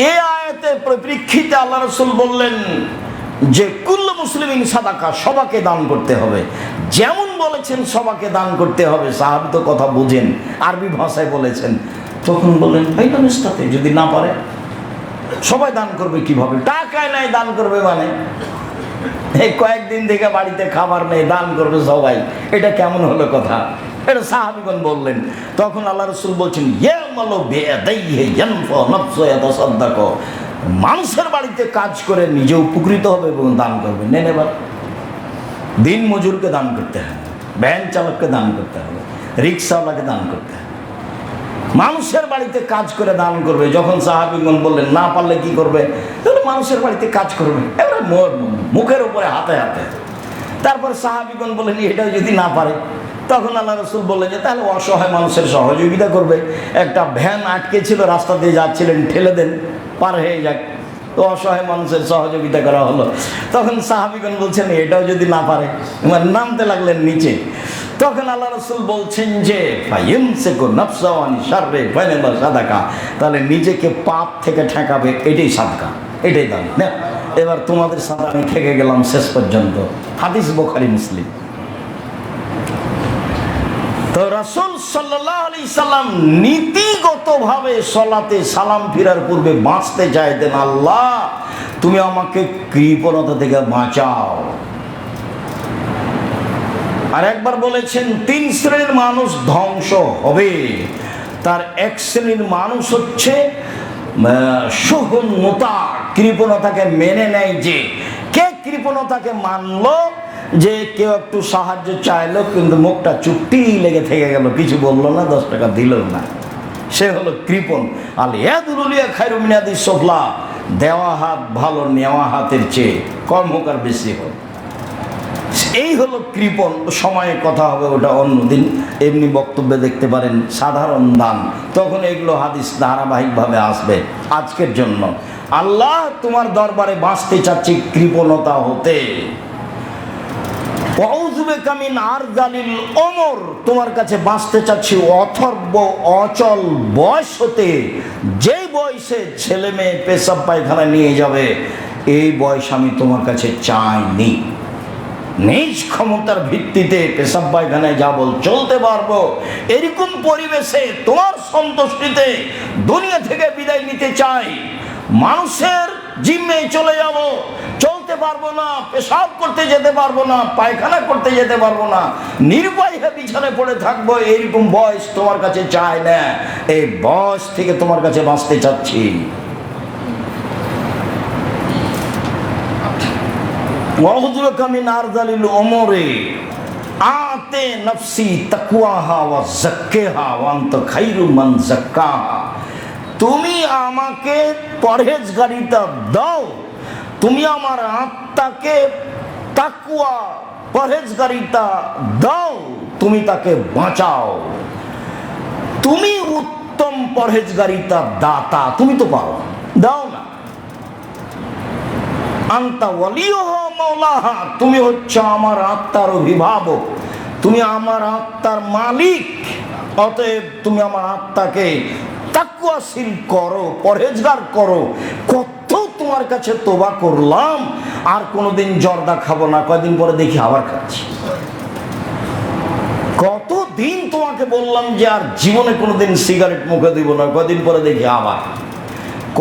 S1: এই আয়াতের পরিপ্রেক্ষিতে আল্লাহ রাসূল বললেন যে কুল্লু মুসলিমিন সাদাকা, সবাকে দান করতে হবে। যেমন বলেছেন সবাকে দান করতে হবে, সাহাবী তো কথা বুঝেন, আরবি ভাষায় বলেছেন। তখন বললেন ফাইনালিস্টাতে যদি না পারে সবাই দান করবে কিভাবে? টাকায় নাই দান করবে মানে? এই কয়েকদিন থেকে বাড়িতে খাবার নেই, দান করবে সবাই, এটা কেমন হলো কথা? এটা সাহাবীগণ বললেন। তখন আল্লাহ রাসূল বলছেন ইয়ামালু বিয়াদাইহি ইয়ানফা নাফসু ইয়াতাসাদ্দাক, মানুষের বাড়িতে কাজ করে নিজে উপকৃত হবে এবং দান করবে। নেন এবার, দিন মজুরকে দান করতে হবে, ভ্যান চালককে দান করতে হবে, রিক্সাওয়ালাকে দান করতে হবে, মানুষের বাড়িতে কাজ করে দান করবে। যখন সাহাবীগণ বললেন না পারলে কি করবে? মানুষের বাড়িতে কাজ করবে, এবার মুখের উপরে হাতে হাতে। তারপর সাহাবীগণ বললেন এটাও যদি না পারে, তখন আল্লাহ রাসূল বললেন যে তাহলে অসহায় মানুষের সহযোগিতা করবে। একটা ভ্যান আটকে ছিল, রাস্তা দিয়ে যাচ্ছিলেন, ঠেলে দেন, পার হয়ে যাক। তো অসহায় মানুষের সহযোগিতা করা হলো। তখন সাহাবীগণ বলছেন এটাও যদি না পারে, নামতে লাগলেন নিচে। তখন আল্লাহ রাসূল বলছেন যে ফায়ুমসিকু নাফসাহু আনি শাররি ফাইনাল সাদাকা, তাহলে নিজেকে পাপ থেকে ঠেকাবে, এটাই সাদকা, এটাই দান। না এবার তোমাদের সাথে আমি থেকে গেলাম শেষ পর্যন্ত। হাদিস বুখারী মুসলিম। তো রাসূল সাল্লাল্লাহু আলাইহি সাল্লাম নীতিগতভাবে সালাতে সালাম ফিরার পূর্বে বাঁচতে চাইতেন, আল্লাহ তুমি আমাকে কৃপণতা থেকে বাঁচাও। আর একবার বলেছেন 3 শ্রেণীর মানুষ ধ্বংস হবে। তার 1 শ্রেণীর মানুষ হচ্ছে সুহুন্নতা, কৃপণতাকে মেনে নেয়। যে কে কৃপণতাকে মানলো, যে কেউ একটু সাহায্য চাইলো কিন্তু মুখটা চুপটি লেগে থেকে গেল, কিছু বললো না, 10 টাকা দিল না, সে হলো কৃপণ। আল ইয়াদুলিয়া খায়রু মিন ইয়াদিস সুফলা, দেওয়া হাত ভালো নেওয়া হাতের চেয়ে, কম হোক আর বেশি হোক, এই হলো কৃপণ। সময়ে কথা হবে, ওটা অন্যদিন। এমনি বক্তব্যে দেখতে পারেন সাধারণ দান, তখন এগুলো হাদিস ধারাবাহিকভাবে আসবে। আজকের জন্য আল্লাহ তোমার দরবারে বাঁচতে চাচ্ছি কৃপণতা হতে। আউযু বিকা মিন আরযালিল উমর, তোমার কাছে বাঁচতে চাচ্ছি অথর্ব অচল বয়স হতে, যেই বয়সে ছেলে মেয়ে পেশাব পায়খানা নিয়ে যাবে, এই বয়স আমি তোমার কাছে চাইনি। নিজ ক্ষমতার ভিত্তিতে পেশাব পায়খানায় যাবো, চলতে পারবো, এরকম পরিবেশে তোমার সন্তুষ্টিতে দুনিয়া থেকে বিদায় নিতে চাই। মানুষের জিম্মে চলে যাব, চলতে পারবো না, পেশাব করতে যেতে পারবো না, পায়খানা করতে যেতে পারবো না, নির্বাহী বিছানায় পড়ে থাকবো, এইরকম বয়স তোমার কাছে চাই না। এই বয়স থেকে তোমার কাছে বাঁচতে চাচ্ছি। আউযু বিকা মিন আরযালিল উমরি আতে নফসি তাকওয়াহা ওয়া যাক্কিহা ওয়া আনতা খায়রু মান যাক্কাহা, তুমি আমাকে পরহেজগারিতা দাও, তুমি আমার আত্মাকে তাকওয়া পরহেজগারিতা দাও, তুমি তাকে বাঁচাও। তুমি উত্তম পরহেজগারিতা দাতা, তুমি তো পারো, দাও না। আনতা ওয়ালিয়ুহা মাওলাহা, তুমি হচ্ছে আমার আত্মার অভিভাবক, তুমি আমার আত্মার মালিক, অতএব তুমি আমার আত্মাকে তাকওয়াশীল করো, পরহেজগার করো। কত তোমার কাছে তোবা করলাম, আর কোনোদিন জর্দা খাবো না, কয়দিন পরে দেখি আবার খাচ্ছি। কতদিন তোমাকে বললাম যে আর জীবনে কোনোদিন সিগারেট মুখে দিব না, কয়দিন পরে দেখি আবার।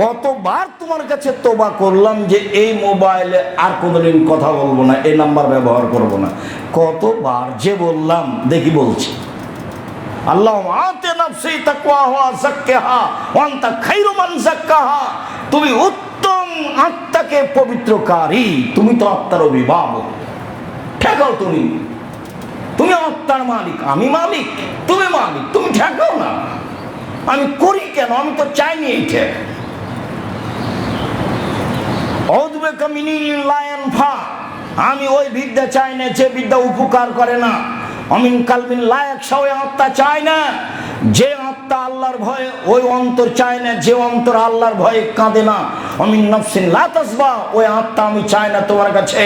S1: কতবার তোমার কাছে তোবা করলাম যে এই মোবাইলে আর কোনোদিন কথা বলবো না, এই নাম্বার ব্যবহার করবো না, কতবার যে বললাম, দেখি বলছি। আল্লাহ আতে নফসি তাকওয়াহা ওয়া যাক্কিহা ওয়া আনতা খায়রু মান যাক্কাহা, তুমি উত্তম আত্মাকে পবিত্রকারী, তুমি তো আত্মার অভিভাবক। ঠেকাও তুমি, তুমি আত্মার মালিক, আমি মালিক, তুমি মালিক, তুমি ঠেকাও না। আমি করি কেন, আমি তো চাইনি এইটা। আউযু বিকা মিন লা ইয়ানফা, আমি ওই বিদ্যা চাই না যে বিদ্যা উপকার করে না। অমিন কালবিন লা ইয়াখশা, ওই আত্মা চাই না যে আত্মা আল্লাহর ভয়ে, ওই অন্তর চাই না যে অন্তর আল্লাহর ভয়ে কাঁদে না। অমিন নাফসিন লা তাসবা, ওই আত্মা আমি চাই না তোমার কাছে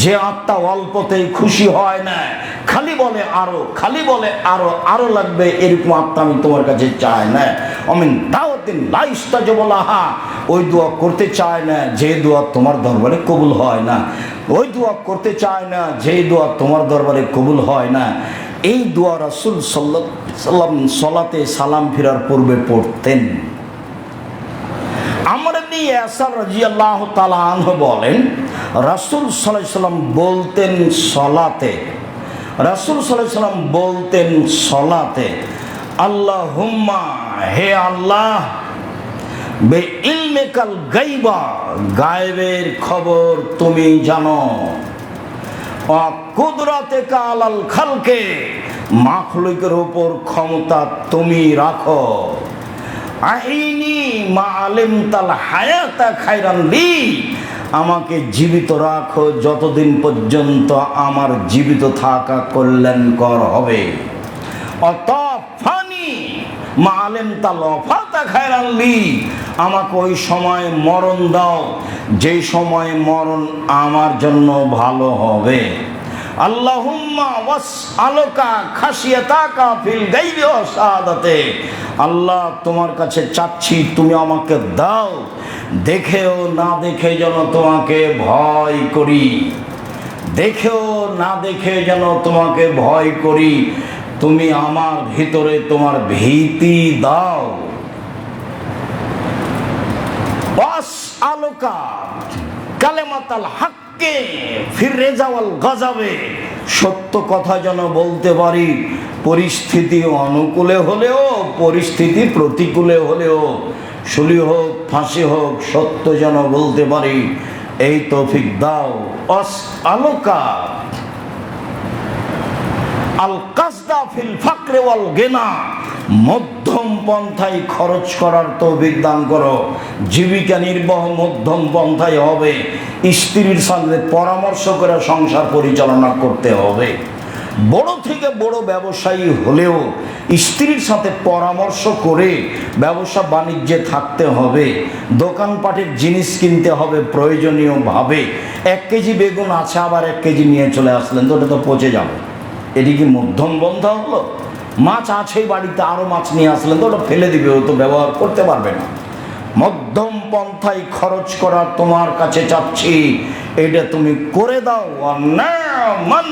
S1: যে আত্মা অল্পতেই খুশি হয় না, খালি বলে আরো, খালি বলে আরো, আরো লাগবে, এরকম আত্মা আমি তোমার কাছে চাই না। অমিন দাওয়াতিন লা ইস্তাজাবু লাহা, ওই দোয়া করতে চায় না যে দোয়া তোমার দরবারে কবুল হয় না, ওই দোয়া করতে চায় না যে দোয়া তোমার দরবারে কবুল হয় না। এই দোয়া রাসূল সাল্লাল্লাহু আলাইহি ওয়াসাল্লাম সালাতে সালাম ফিরার পূর্বে পড়তেন। আমর ইবনে ইয়াসার রাদিয়াল্লাহু তাআলা আনহু বলেন, রাসূল সাল্লাল্লাহু আলাইহি ওয়াসাল্লাম বলতেন সলাতে, রাসূল সাল্লাল্লাহু আলাইহি ওয়াসাল্লাম বলতেন সলাতে, আল্লাহুম্মা, হে আল্লাহ, বে ইলমিকাল গায়বা, গায়েবের খবর তুমি জানো, ওয়া কুদরাতিকা আলাল খালকে, মাখলুকের উপর ক্ষমতা তুমি রাখো, আইনি মা আলিমতাল হায়াতা খায়রান লি, আমাকে জীবিত রাখো যতদিন পর্যন্ত আমার জীবিত থাকা কল্যাণকর হবে। অতঃফানি মা আলিমতাল ওয়াফাতা খায়রান লি, আমাকে ওই সময় মরণ দাও যেই সময় মরণ আমার জন্য ভালো হবে। আল্লাহুম্মা ওয়াসআলুকা খাশিয়াতাকা ফিল গায়বি ওয়া শাহাদাতে, আল্লাহ তোমার কাছে চাচ্ছি তুমি আমাকে দাও, দেখেও না দেখে যেন তোমাকে ভয় করি, দেখেও না দেখে যেন তোমাকে ভয় করি, তুমি আমার ভিতরে তোমার ভীতি দাও। ওয়াসআলুকা কালিমাতাল হাক্কে ফির রিজা ওয়াল গযাবে, সত্য কথা যেন বলতে পারি, পরিস্থিতি অনুকূলে হলেও পরিস্থিতি প্রতিকূলে হলেও, সুলি হোক ফাঁসি হোক, সত্য যেন বলতে পারি, এই তৌফিক দাও। ওয়াসআলুকা আল কাসদা ফিল ফাকরে ওয়াল গিনা, মধ্যম পন্থায় খরচ করার তৌফিক দান করো, জীবিকা নির্বাহ মধ্যম পন্থায় হবে, স্ত্রীর সঙ্গে পরামর্শ করে সংসার পরিচালনা করতে হবে, বড় থেকে বড় ব্যবসায়ী হলেও স্ত্রীর সাথে পরামর্শ করে ব্যবসা বাণিজ্যে থাকতে হবে। দোকানপাটের জিনিস কিনতে হবে প্রয়োজনীয়ভাবে। 1 কেজি বেগুন আছে, আবার 1 কেজি নিয়ে চলে আসলেন, তো ওটা তো পচে যাবে। এটি কি মধ্যম বন্ধা হলো? মাছ আছেই বাড়িতে, আরও মাছ নিয়ে আসলেন, তো ওটা ফেলে দিবে, ও তো ব্যবহার করতে পারবে না। মধ্যম পন্থায় খরচ করা তোমার কাছে চাচ্ছি, এটা তুমি করে দাও। মান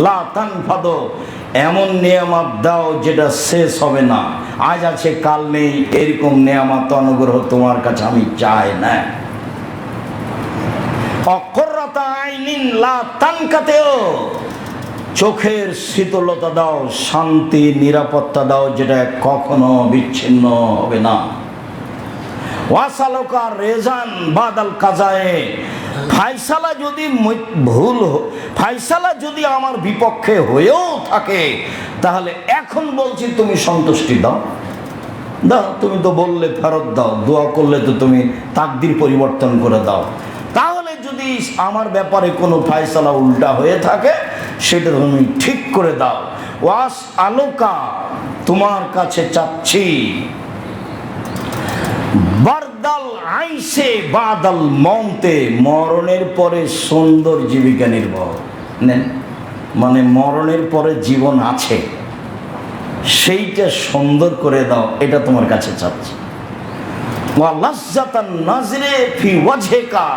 S1: লা তানফাদ, এমন নিয়ামত দাও যেটা শেষ হবে না, আজ আছে কাল নেই, এরকম নিয়ামত অনুগ্রহ তোমার কাছে আমি চাই না। অকররাতা আইনিন লা তানকাতেও, চোখের শীতলতা দাও, শান্তি নিরাপত্তা দাও, যেটা কখনো বিচ্ছিন্ন হবে না। ওয়াসালকা রেজান বাদাল কাজায়ে, ফায়সালা যদি ভুল, ফায়সালা যদি আমার বিপক্ষে হয়েও থাকে, তাহলে এখন বলছি তুমি সন্তুষ্টি দাও। দাও, তুমি তো বললে ফেরত দাও, দোয়া করলে তো তুমি তাকদির পরিবর্তন করে দাও। তাহলে যদি আমার ব্যাপারে কোনো ফায়সালা উল্টা হয়ে থাকে, সেটা তুমি ঠিক করে দাও। ওয়াস আলোকা, তোমার কাছে চাচ্ছি, বারদাল আইসে বাদাল মন্তে, মরণের পরে সুন্দর জীবিকা নির্বাহ। নেন, মানে মরণের পরে জীবন আছে, সেইটা সুন্দর করে দাও, এটা তোমার কাছে চাচ্ছি। ওয়া লাজ্জাতান নাজরে ফি ওয়াজহিকা,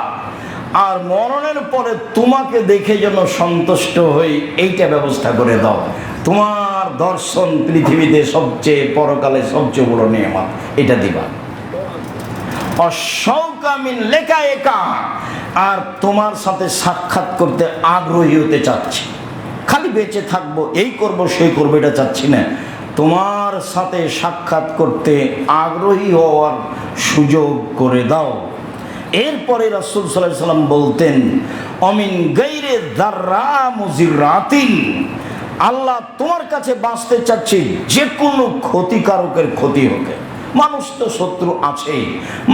S1: আর মরণের পরে তোমাকে দেখে যেন সন্তুষ্ট হই, এইটা ব্যবস্থা করে দাও। তোমার দর্শন পৃথিবীতে সবচেয়ে, পরকালে সবচেয়ে বড় নিয়ামত, এটা দিবা। অশৌকামিন লেখা একা, আর তোমার সাথে সাক্ষাৎ করতে আগ্রহী হতে চাচ্ছি। খালি বেঁচে থাকবো, এই করব সেই করবো, এটা চাচ্ছি না। তোমার সাথে সাক্ষাৎ করতে আগ্রহী হওয়ার সুযোগ করে দাও। এরপরে রাসূল সাল্লাল্লাহু আলাইহি ওয়াসাল্লাম বলতেন, অমিন গায়রে যাররা মুজিরাতিন, আল্লাহ তোমার কাছে বাঁচতে চাচ্ছি যে কোনো ক্ষতিকারকের ক্ষতি হোক। মানুষ তো শত্রু আছেই,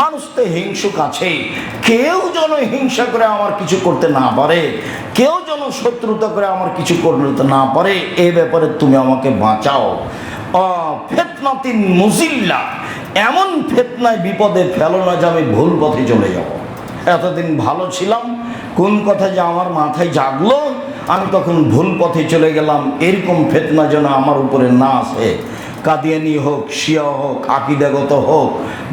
S1: মানুষ তো হিংসুক আছেই, কেউ যেন হিংসা করে আমার কিছু করতে না পারে, কেউ যেন শত্রুতা করে আমার কিছু করতে না পারে, এ ব্যাপারে তুমি আমাকে বাঁচাও। ফিতনাতিন মুজিল্লা, এমন ফিতনায় বিপদে ফেলো না যে আমি ভুল পথে চলে যাব। এতদিন ভালো ছিলাম, কোন কথা যে আমার মাথায় জাগলো, আমি তখন ভুল পথে চলে গেলাম, এরকম ফিতনা যেন আমার উপরে না আসে। কাদিয়ানি হোক, শিয়া হোক, আকিদাগত হোক,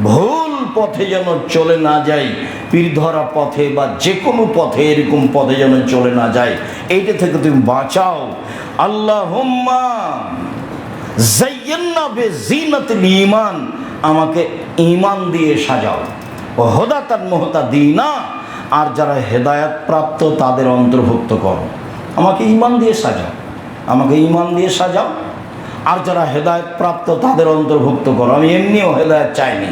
S1: ভুল পথে যেন চলে না যায়, পীর ধরা পথে বা যে কোনো পথে, এরকম পথে যেন চলে না যায়, এইটা থেকে তুমি বাঁচাও। আল্লাহুম্মা যায়্যিননা বিজিনাতিল ঈমান, আমাকে ঈমান দিয়ে সাজাও। ও হুদাতান মুহতাদিনা, আর যারা হেদায়েত প্রাপ্ত তাদের অন্তর্ভুক্ত করো। আমাকে ঈমান দিয়ে সাজাও, আমাকে ঈমান দিয়ে সাজাও, আর যারা হেদায়েত প্রাপ্ত তাদের অন্তর্ভুক্ত করো। আমি এমনিও হেদায়েত চাইনি,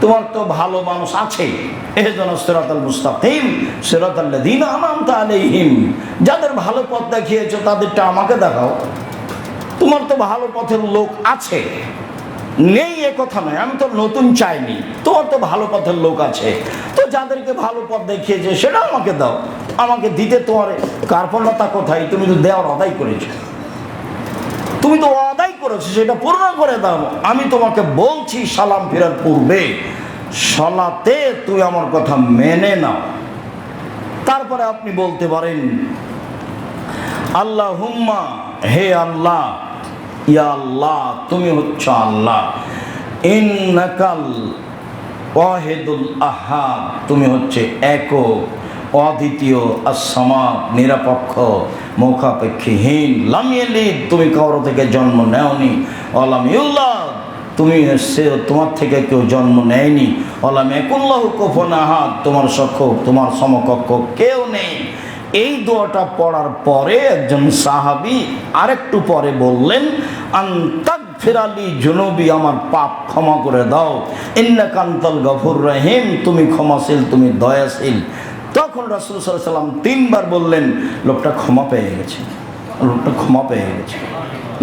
S1: তোমার তো ভালো মানুষ আছে, ইহদিনাস সিরাতাল মুস্তাকিম সিরাতাল লাযিনা আনআমতা আলাইহিম, যাদের ভালো পথ দেখিয়েছো তাদেরটা আমাকে দেখাও। তোমার তো ভালো পথের লোক আছে, নেই এ কথা নয়, আমি তো নতুন চাইনি, তোমার তো ভালো পথের লোক আছে, তো যাদেরকে ভালো পথ দেখিয়েছে সেটা আমাকে দাও। আমাকে দিতে তোমার কার্পণ্যতা কোথায়? তুমি তো দেওয়ার আদায় করেছো, তুমি তো আদায় করেছো, সেটা পূর্ণ করে দাও। আমি তোমাকে বলছি সালাম ফেরার পূর্বে সালাতে তুই আমার কথা মেনে নাও। তারপরে আপনি বলতে পারেন, আল্লাহুম্মা, হে আল্লাহ, ইয়া আল্লাহ, তুমি হচ্ছ আল্লাহ, ইন্নাকাল ওয়াহিদুল আহাদ, তুমি হচ্ছে একক, অদ্বিতীয়, as-সামাদ, নিরপেক্ষ, মুখাপেক্ষীহীন, লাম ইয়ালিদ, তুমি কারো থেকে জন্ম নেওনি, ওয়ালাম ইউলাদ, তুমি তোমার থেকে কেউ জন্ম নেয়নি, ওয়ালাম ইয়াকুল লাহু কুফুওয়ান আহাদ, তোমার তোমার সমকক্ষ কেউ নেই। এই দোয়াটা পড়ার পরে একজন সাহাবী আরেকটু পরে বললেন, আনতাগফিরালি জুনুবি, আমার পাপ ক্ষমা করে দাও, ইন্নাকা আনতাল গফুর রহিম, তুমি ক্ষমাশীল, তুমি দয়াশীল। তখন রাসূল সাল্লাল্লাহু আলাইহি ওয়াসাল্লাম 3 বার বললেন, লোকটা ক্ষমা পেয়ে গেছে, লোকটা ক্ষমা পেয়ে গেছে,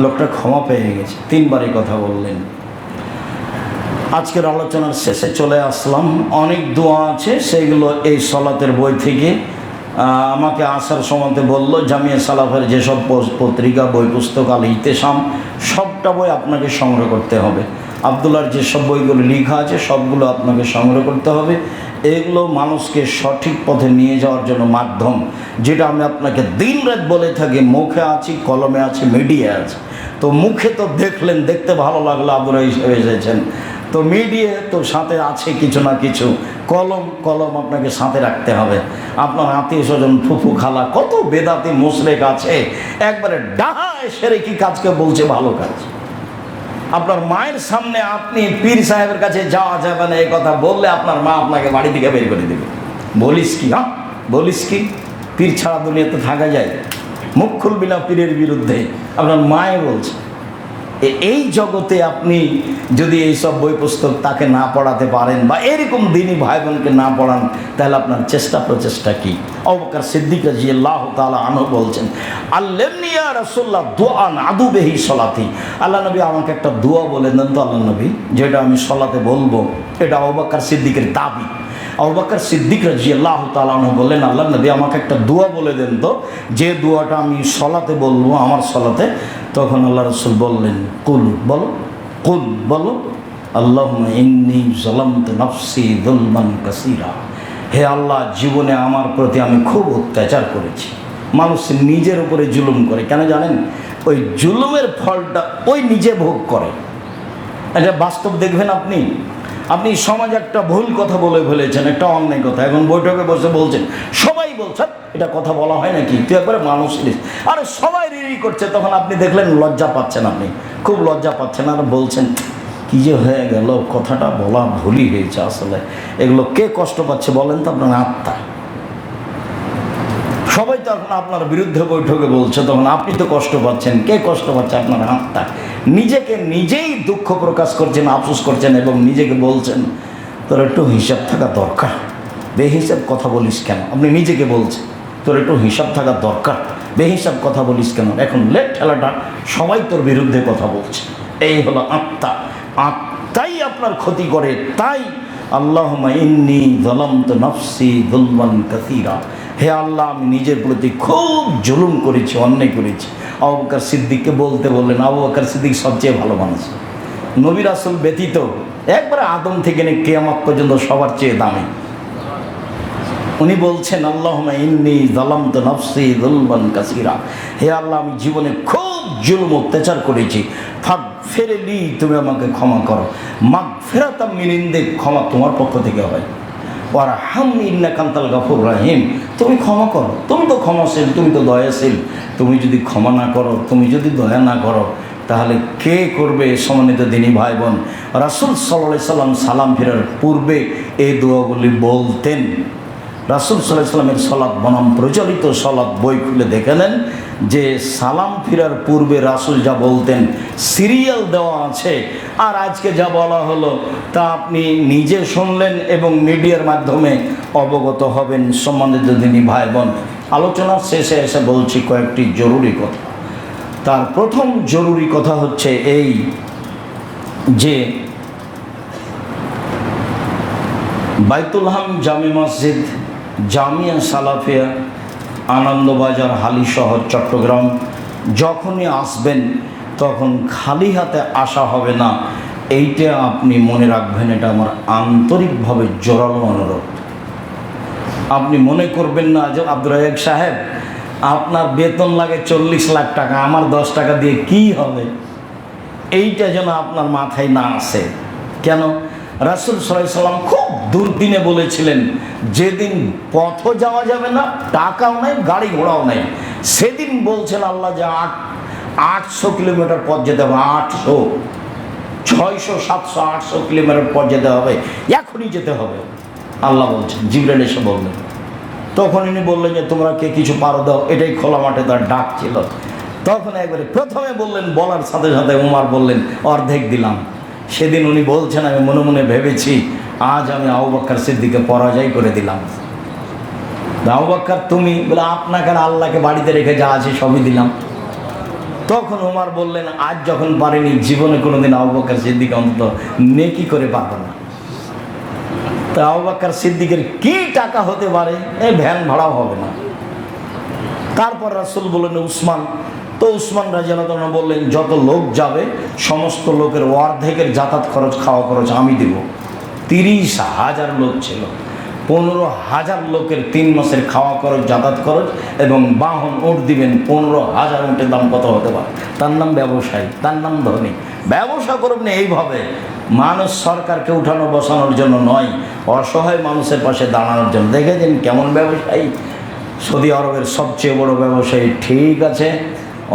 S1: লোকটা ক্ষমা পেয়ে গেছে। 3 বার এই কথা বললেন। আজকের আলোচনার শেষে চলে আসলাম। অনেক দোয়া আছে, সেগুলো এই সালাতের বই থেকে আমাকে আসার সময়তে বলল জামিয়া সালাফের যেসব পত্রিকা বই পুস্তক আল ইতেসাম সবটা বই আপনাকে সংগ্রহ করতে হবে। আবদুল্লাহর যেসব বইগুলো লেখা আছে সবগুলো আপনাকে সংগ্রহ করতে হবে। এগুলো মানুষকে সঠিক পথে নিয়ে যাওয়ার জন্য মাধ্যম, যেটা আমি আপনাকে দিন রাত বলে থাকি। মুখে আছি, কলমে আছে, মিডিয়া আছে। তো মুখে তো দেখলেন, দেখতে ভালো লাগলো আবদুল্লাহ হিসেবে এসেছেন, তো মিডিয়া তো সাথে আছে কিছু না কিছু। কলম আপনাকে সাথে রাখতে হবে। আপনার আত্মীয় স্বজন, ফুফু, খালা, কত বেদাতি মুশরিক আছে, একবারে ডাহায় সেরেকি কাজকে বলছে ভালো কাজ। আপনার মায়ের সামনে আপনি পীর সাহেবের কাছে যাওয়া যাবে না এই কথা বললে আপনার মা আপনাকে বাড়ি থেকে বের করে দেবে। বলিস কি? বলিস কি? পীর ছাড়া দুনিয়াতে থাকা যায়? মুখ খুলবি না পীরের বিরুদ্ধে, আপনার মায়ে বলছে। এই জগতে আপনি যদি এইসব বই পুস্তক তাকে না পড়াতে পারেন বা এরকম দিনই ভাই বোনকে না পড়ান, তাহলে আপনার চেষ্টা প্রচেষ্টা কি? আবু বকর সিদ্দিক রাদিয়াল্লাহু তাআলা আনহু বলছেন, আল্লামনি ইয়া রাসূলুল্লাহ দুআন আদু বিহি সলাতি। আল্লাহ নবী আমাকে একটা দোয়া বলে দেন তো আল্লাহ নবী, যেটা আমি সলাতে বলবো। এটা আবু বকর সিদ্দিকের দাবি। আবু বকর সিদ্দিক রাদিয়াল্লাহু তাআলা আনহু বললেন, আল্লাহ নবী আমাকে একটা দোয়া বলে দেন তো, যে দোয়াটা আমি সলাতে বলবো, আমার সলাতে। তখন আল্লাহ রাসূল বললেন, কুল বলো, কুল বলো, আল্লাহুম্মা ইন্নী যালামতু নাফসি যুলমান কাসীরা। হে আল্লাহ, জীবনে আমার প্রতি আমি খুব অত্যাচার করেছি। মানুষ নিজের উপরে জুলুম করে, কেন জানেন? ওই জুলুমের ফলটা ওই নিজে ভোগ করে। এটা বাস্তব দেখবেন আপনি। আপনি সমাজে একটা ভুল কথা বলে ফেলেছেন, একটা অন্যায় কথা, এখন বৈঠকে বসে বলছেন, সবাই বলছেন এটা কথা বলা হয় নাকি, তুই একবারে মানুষ। আরে সবাই রিরি করছে, তখন আপনি দেখলেন লজ্জা পাচ্ছেন, আপনি খুব লজ্জা পাচ্ছেন, আর বলছেন কি যে হয়ে গেল, কথাটা বলা ভুলই হয়েছে। আসলে এগুলো কে কষ্ট পাচ্ছে বলেন তো? আপনার আত্মা। সবাই তো এখন আপনার বিরুদ্ধে বৈঠকে বলছে, তখন আপনি তো কষ্ট পাচ্ছেন। কে কষ্ট পাচ্ছে? আপনার আত্মা। নিজেকে নিজেই দুঃখ প্রকাশ করছেন, আফসোস করছেন এবং নিজেকে বলছেন তোর একটু হিসাব থাকা দরকার, বেহিসাব কথা বলিস কেন? আপনি নিজেকে বলছেন তোর একটু হিসাব থাকা দরকার, বেহিসাব কথা বলিস কেন? এখন লেট ঠেলাটা সবাই তোর বিরুদ্ধে কথা বলছে। এই হলো আত্মা। আত্মাই আপনার ক্ষতি করে। তাই আল্লাহুম্মা ইন্নী যালামতু নাফসি যুলমান কাসীরা। হে আল্লাহ, আমি নিজের প্রতি খুব জুলুম করেছি, অন্যায় করেছি। আবু বকর সিদ্দিককে বলতে বললেন। আবু বকর সিদ্দিক সবচেয়ে ভালো মানুষ, নবী রাসূল ব্যতীত একবারে আদম থেকে নিয়ে কিয়ামত পর্যন্ত সবার চেয়ে দামি। উনি বলছেন, আল্লাহুম্মা ইন্নী যালামতু নাফসি যুলমান কাসীরা। হে আল্লাহ, আমি জীবনে খুব জুলুম অত্যাচার করেছি। ফাগফিরলি, তুমি আমাকে ক্ষমা করো। মাগফিরাতাম মিন ইনদিক, ক্ষমা তোমার পক্ষ থেকে হয়। ওয়ারহামনি ইন্নাকা আনতাল গাফুরুর রহিম, তুমি ক্ষমা করো, তুমি তো ক্ষমাশীল, তুমি তো দয়াশীল। তুমি যদি ক্ষমা না করো, তুমি যদি দয়া না করো, তাহলে কে করবে? সম্মানিত দিনী ভাই বোন, রাসূল সাল্লাল্লাহু আলাইহি সাল্লাম সালাম ফেরার পূর্বে এই দোয়াগুলি বলতেন। রাসূল সাল্লাল্লাহু আলাইহি সাল্লামের সালাত বনাম প্রচলিত সালাত বই খুলে দেখে নেন যে সালাম ফিরার পূর্বে রাসূল যা বলতেন সিরিয়াল দেওয়া আছে। আর আজকে যা বলা হলো তা আপনি নিজে শুনলেন এবং মিডিয়ার মাধ্যমে অবগত হবেন। সম্মানিত দিনী ভাই বোন, আলোচনার শেষে এসে বলছি কয়েকটি জরুরি কথা। তার প্রথম জরুরি কথা হচ্ছে এই যে বাইতুল হাম জামে মসজিদ, জামিয়া সালাফিয়া, আনন্দবাজার, হালিশহর, চট্টগ্রাম, যখনই আসবেন তখন খালি হাতে আসা হবে না, এইটা আপনি মনে রাখবেন। এটা আমার আন্তরিকভাবে জোরালো অনুরোধ। আপনি মনে করবেন না যে আব্দুর রাজ্জাক সাহেব আপনার বেতন লাগে 40 লাখ টাকা, আমার 10 টাকা দিয়ে কি হবে, এইটা যেন আপনার মাথায় না আসে। কেন? রাসূল সাল্লাল্লাহু আলাইহি সাল্লাম খুব দুর্দিনে বলেছিলেন, যেদিন পথও যাওয়া যাবে না, টাকাও নাই, গাড়ি ঘোড়াও নাই, সেদিন বলছেন আল্লাহ যে 800 কিলোমিটার পথ যেতে হবে। 800, 600, 700, 800 কিলোমিটার পথ যেতে হবে, এখনই যেতে হবে আল্লাহ বলছেন। জিবরাইল এসে বললেন, তখন ইনি বললেন যে তোমরা কে কিছু পারো দাও। এটাই খোলা মাঠে তার ডাক ছিল। তখন একবারে প্রথমে বললেন, বলার সাথে সাথে উমর বললেন অর্ধেক দিলাম। সেদিন উনি বলছেন, আমি মনে মনে ভেবেছি আজ আমি আবু বকর সিদ্দিককে পরাজয় করে দিলাম। আবু বকর তুমি বলে, আপনাকে আল্লাহকে বাড়িতে রেখে যা আছে সবই দিলাম। তখন উমর বললেন, আজ যখন পারিনি, জীবনে কোনোদিন আবু বকর সিদ্দিক অন্তত নেকি করে পারবো না। তা আবু বকর সিদ্দিকের কি টাকা হতে পারে? এই ভ্যান ভাড়াও হবে না। তারপর রাসূল বললেন উসমান। তো উসমান রাদিয়াল্লাহু আনহু বললেন, যত লোক যাবে সমস্ত লোকের অর্ধেকের যাতায়াত খরচ, খাওয়া খরচ আমি দেব। 30,000 লোক ছিল, 15,000 লোকের 3 মাসের খাওয়া খরচ, যাতায়াত খরচ এবং বাহন উট দিবেন। 15,000 উটের দাম কত হতে পারে? তার নাম ব্যবসায়ী, তার নাম ধনী। ব্যবসা করবেন এইভাবে, মানুষ সরকারকে উঠানো বসানোর জন্য নয়, অসহায় মানুষের পাশে দাঁড়ানোর জন্য। দেখেছেন কেমন ব্যবসায়ী? সৌদি আরবের সবচেয়ে বড় ব্যবসায়ী, ঠিক আছে,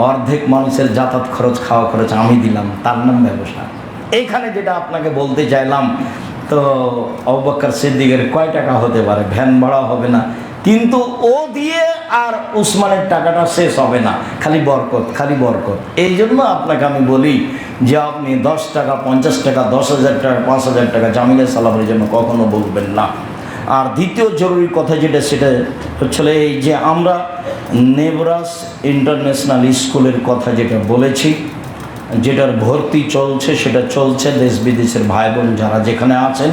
S1: অর্ধেক মানুষের যাতায়াত খরচ, খাওয়া খরচ আমি দিলাম, তার নাম ব্যবসা। এইখানে যেটা আপনাকে বলতে চাইলাম, তো আবু বকর সিদ্দিকের কয় টাকা হতে পারে? ভ্যান ভাড়া হবে না, কিন্তু ও দিয়ে আর উসমানের টাকাটা শেষ হবে না, খালি বরকত, খালি বরকত। এই জন্য আপনাকে আমি বলি যে আপনি 10 টাকা, 50 টাকা, 10,000 টাকা, 5,000 টাকা জামিয়া সালামের জন্য কখনো বলবেন না। আর দ্বিতীয় জরুরি কথা যেটা, সেটা হচ্ছে এই যে আমরা নেবরাস ইন্টারন্যাশনাল স্কুলের কথা যেটা বলেছি, যেটার ভর্তি চলছে, সেটা চলছে। দেশ বিদেশের ভাই বোন যারা যেখানে আছেন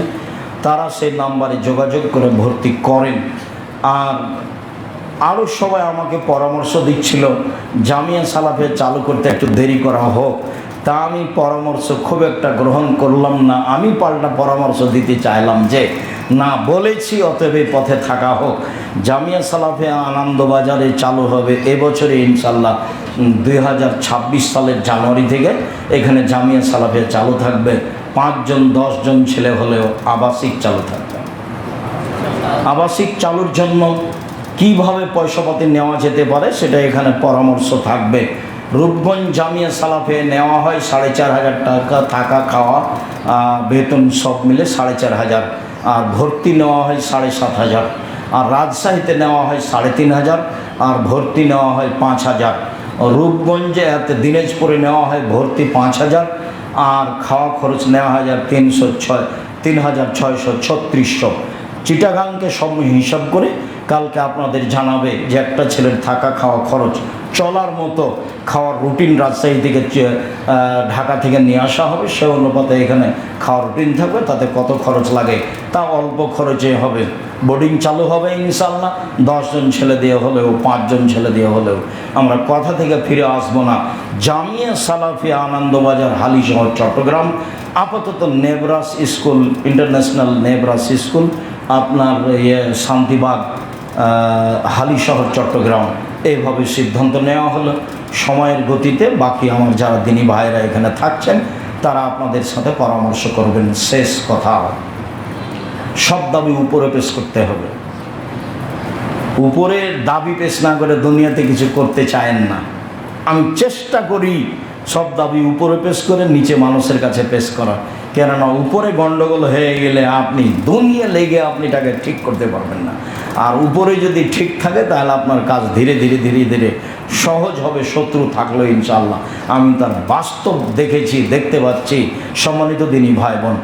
S1: তারা সেই নাম্বারে যোগাযোগ করে ভর্তি করেন। আর আরও সবাই আমাকে পরামর্শ দিচ্ছিল জামিয়া সালাফে চালু করতে একটু দেরি করা হোক, তা আমি পরামর্শ খুব একটা গ্রহণ করলাম না। আমি পাল্টা পরামর্শ দিতে চাইলাম যে না, বলেছি অতএব এই পথে থাকা হোক। জামিয়া সালাফে আনন্দবাজারে চালু হবে এবছরে ইনশাল্লাহ, 2026 সালের জানুয়ারি থেকে এখানে জামিয়া সালাফে চালু থাকবে। 5 জন 10 জন ছেলে হলেও আবাসিক চালু থাকবে। আবাসিক চালুর জন্য কিভাবে পয়সাপাতি নেওয়া যেতে পারে সেটা এখানে পরামর্শ থাকবে। রূপগঞ্জ জামিয়া সালাফে নেওয়া হয় 4,500 টাকা, থাকা খাওয়া বেতন সব মিলে 4,500, আর ভর্তি নেওয়া হয় 7,500। আর রাজশাহীতে নেওয়া হয় 3,500, আর ভর্তি নেওয়া হয় 5,000। রূপগঞ্জে দিনাজপুরে নেওয়া হয় ভর্তি 5,000, আর খাওয়া খরচ নেওয়া হয় 3,636। চিটাগাংকে সব হিসাব করে কালকে আপনাদের জানাবে যে একটা ছেলের থাকা খাওয়া খরচ, চলার মতো খাওয়ার রুটিন রাজশাহী থেকে ঢাকা থেকে নিয়ে আসা হবে, সে অনুপাতে এখানে খাওয়ার রুটিন থাকবে, তাতে কত খরচ লাগে তা অল্প খরচে হবে। বোর্ডিং চালু হবে ইনশাল্লাহ, 10 জন ছেলে দিয়ে হলেও, 5 জন ছেলে দিয়ে হলেও। আমরা কথা থেকে ফিরে আসবো না। জামিয়া সালাফিয়া আনন্দবাজার হালিশহর চট্টগ্রাম, আপাতত Nebras school, international Nebras school আপনার শান্তিবাগ হালিশহর চট্টগ্রাম, এইভাবে সিদ্ধান্ত নেওয়া হলো। সময়ের গতিতে বাকি আমার যারা দিনী ভাইয়েরা এখানে থাকছেন তারা আপনাদের সাথে পরামর্শ করবেন। শেষ কথা, সব দাবি উপরে পেশ করতে হবে। উপরে দাবি পেশ না করে দুনিয়াতে কিছু করতে চায়েন না। আমি চেষ্টা করি সব দাবি উপরে পেশ করে নিচে মানুষের কাছে পেশ করা, কেননা উপরে গন্ডগোল হয়ে গেলে আপনি দুনিয়া লেগে আপনি এটাকে ঠিক করতে পারবেন না। আর উপরে যদি ঠিক থাকে তাহলে আপনার কাজ ধীরে ধীরে ধীরে ধীরে সহজ হবে, শত্রু থাকলেও ইনশাআল্লাহ। আমি তার বাস্তব দেখেছি, দেখতে পাচ্ছি। সম্মানিত দিনী ভাই বোন,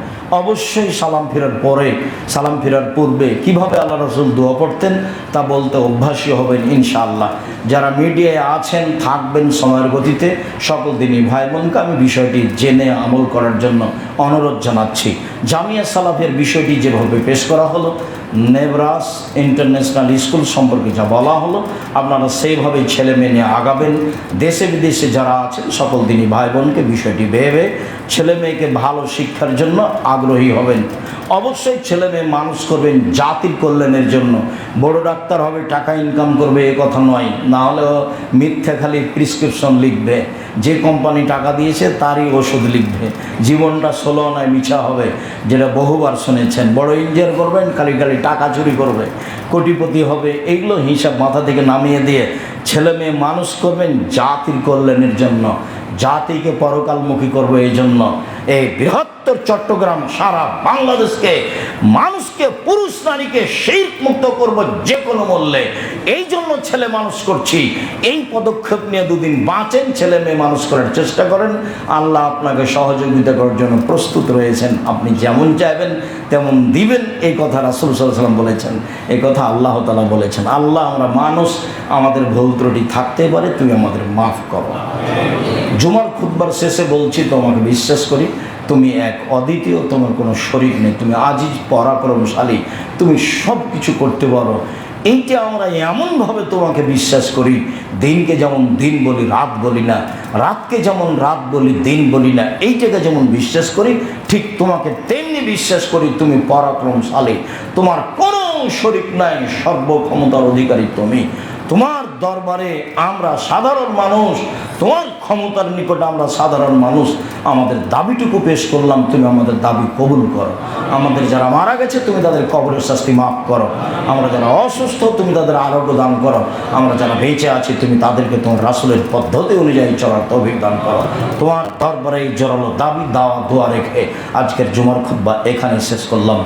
S1: অবশ্যই সালাম ফেরার পরে, সালাম ফেরার পূর্বে কিভাবে আল্লাহ রাসূল দোয়া পড়তেন তা বলতে অভ্যাসী হবেন ইনশাআল্লাহ। যারা মিডিয়ায় আছেন থাকবেন সময়ের গতিতে, সকল দিনী ভাই বোনকে আমি বিষয়টি জেনে আমল করার জন্য অনুরোধ জানাচ্ছি। জামিয়া সালাফের বিষয়টি যেভাবে পেশ করা হলো, নেবরাস ইন্টারন্যাশনাল স্কুল সম্পর্কে যা বলা হলো, আপনারা সেইভাবেই ছেলে মেয়ে নিয়ে আগাবেন। দেশে বিদেশে যারা আছেন সকল দিনী ভাই বোনকে বিষয়টি ভেবে ছেলে মেয়েকে ভালো শিক্ষার জন্য আগ্রহী হবেন। অবশ্যই ছেলে মেয়ে মানুষ করবেন জাতির কল্যাণের জন্য। বড় ডাক্তার হবে, টাকা ইনকাম করবে, এ কথা নয়। না হলেও মিথ্যা খালি প্রিসক্রিপশন লিখবে, যে কোম্পানি টাকা দিয়েছে তারই ওষুধ লিখবে, জীবনটা 16 আনায় মিছা হবে, যেটা বহুবার শুনেছেন। বড় ইঞ্জিনিয়ার করবেন, খালি খালি টাকা চুরি করবে, কোটিপতি হবে। এইগুলো হিসাব মাথা থেকে নামিয়ে দিয়ে ছেলে মেয়ে মানুষ করবেন জাতির কল্যাণের জন্য, জাতিকে পরকালমুখী করবে। এই জন্য এই বৃহত্তর চট্টগ্রাম সারা বাংলাদেশকে, মানুষকে, পুরুষ নারীকে শিরক মুক্ত করব যে কোনো মূল্যে। এই জন্য ছেলে মানুষ করছি। এই পদক্ষেপ নিয়ে দুদিন বাঁচেন, ছেলে মেয়ে মানুষ করার চেষ্টা করেন। আল্লাহ আপনাকে সহযোগিতা করার জন্য প্রস্তুত রয়েছেন। আপনি যেমন চাইবেন তেমন দিবেন, এই কথা রাসূল সাল্লাল্লাহু আলাইহি ওয়াসাল্লাম বলেছেন, এই কথা আল্লাহ তাআলা বলেছেন। আল্লাহ, আমরা মানুষ, আমাদের ভুল ত্রুটি থাকতে পারে, তুমি আমাদের মাফ করো। জুমার খুতবার শেষে বলছি, তোমাকে বিশ্বাস করি তুমি এক অদ্বিতীয়, তোমার কোনো শরীক নেই, তুমি আজিজ পরাক্রমশালী, তুমি সব কিছু করতে পারো। এইটা আমরা এমনভাবে তোমাকে বিশ্বাস করি, দিনকে যেমন দিন বলি রাত বলি না, রাতকে যেমন রাত বলি দিন বলি না, এইটাকে যেমন বিশ্বাস করি ঠিক তোমাকে তেমনি বিশ্বাস করি তুমি পরাক্রমশালী, তোমার কোনো শরীক নাই, সর্বক্ষমতার অধিকারী তুমি। তোমার দরবারে আমরা সাধারণ মানুষ, তোমার ক্ষমতার নিকটে আমরা সাধারণ মানুষ আমাদের দাবিটুকু পেশ করলাম, তুমি আমাদের দাবি কবুল করো। আমাদের যারা মারা গেছে তুমি তাদের কবরের শাস্তি মাফ করো, আমরা যারা অসুস্থ তুমি তাদের আরোগ্য দান করো, আমরা যারা বেঁচে আছি তুমি তাদেরকে তোমার রাসূলের পদ্ধতি অনুযায়ী চলার তৌফিক দান করো। তোমার দরবারে এই জোরালো দাবি দাওয়া দোয়া রেখে আজকের জুমার খুতবা এখানে শেষ করলাম।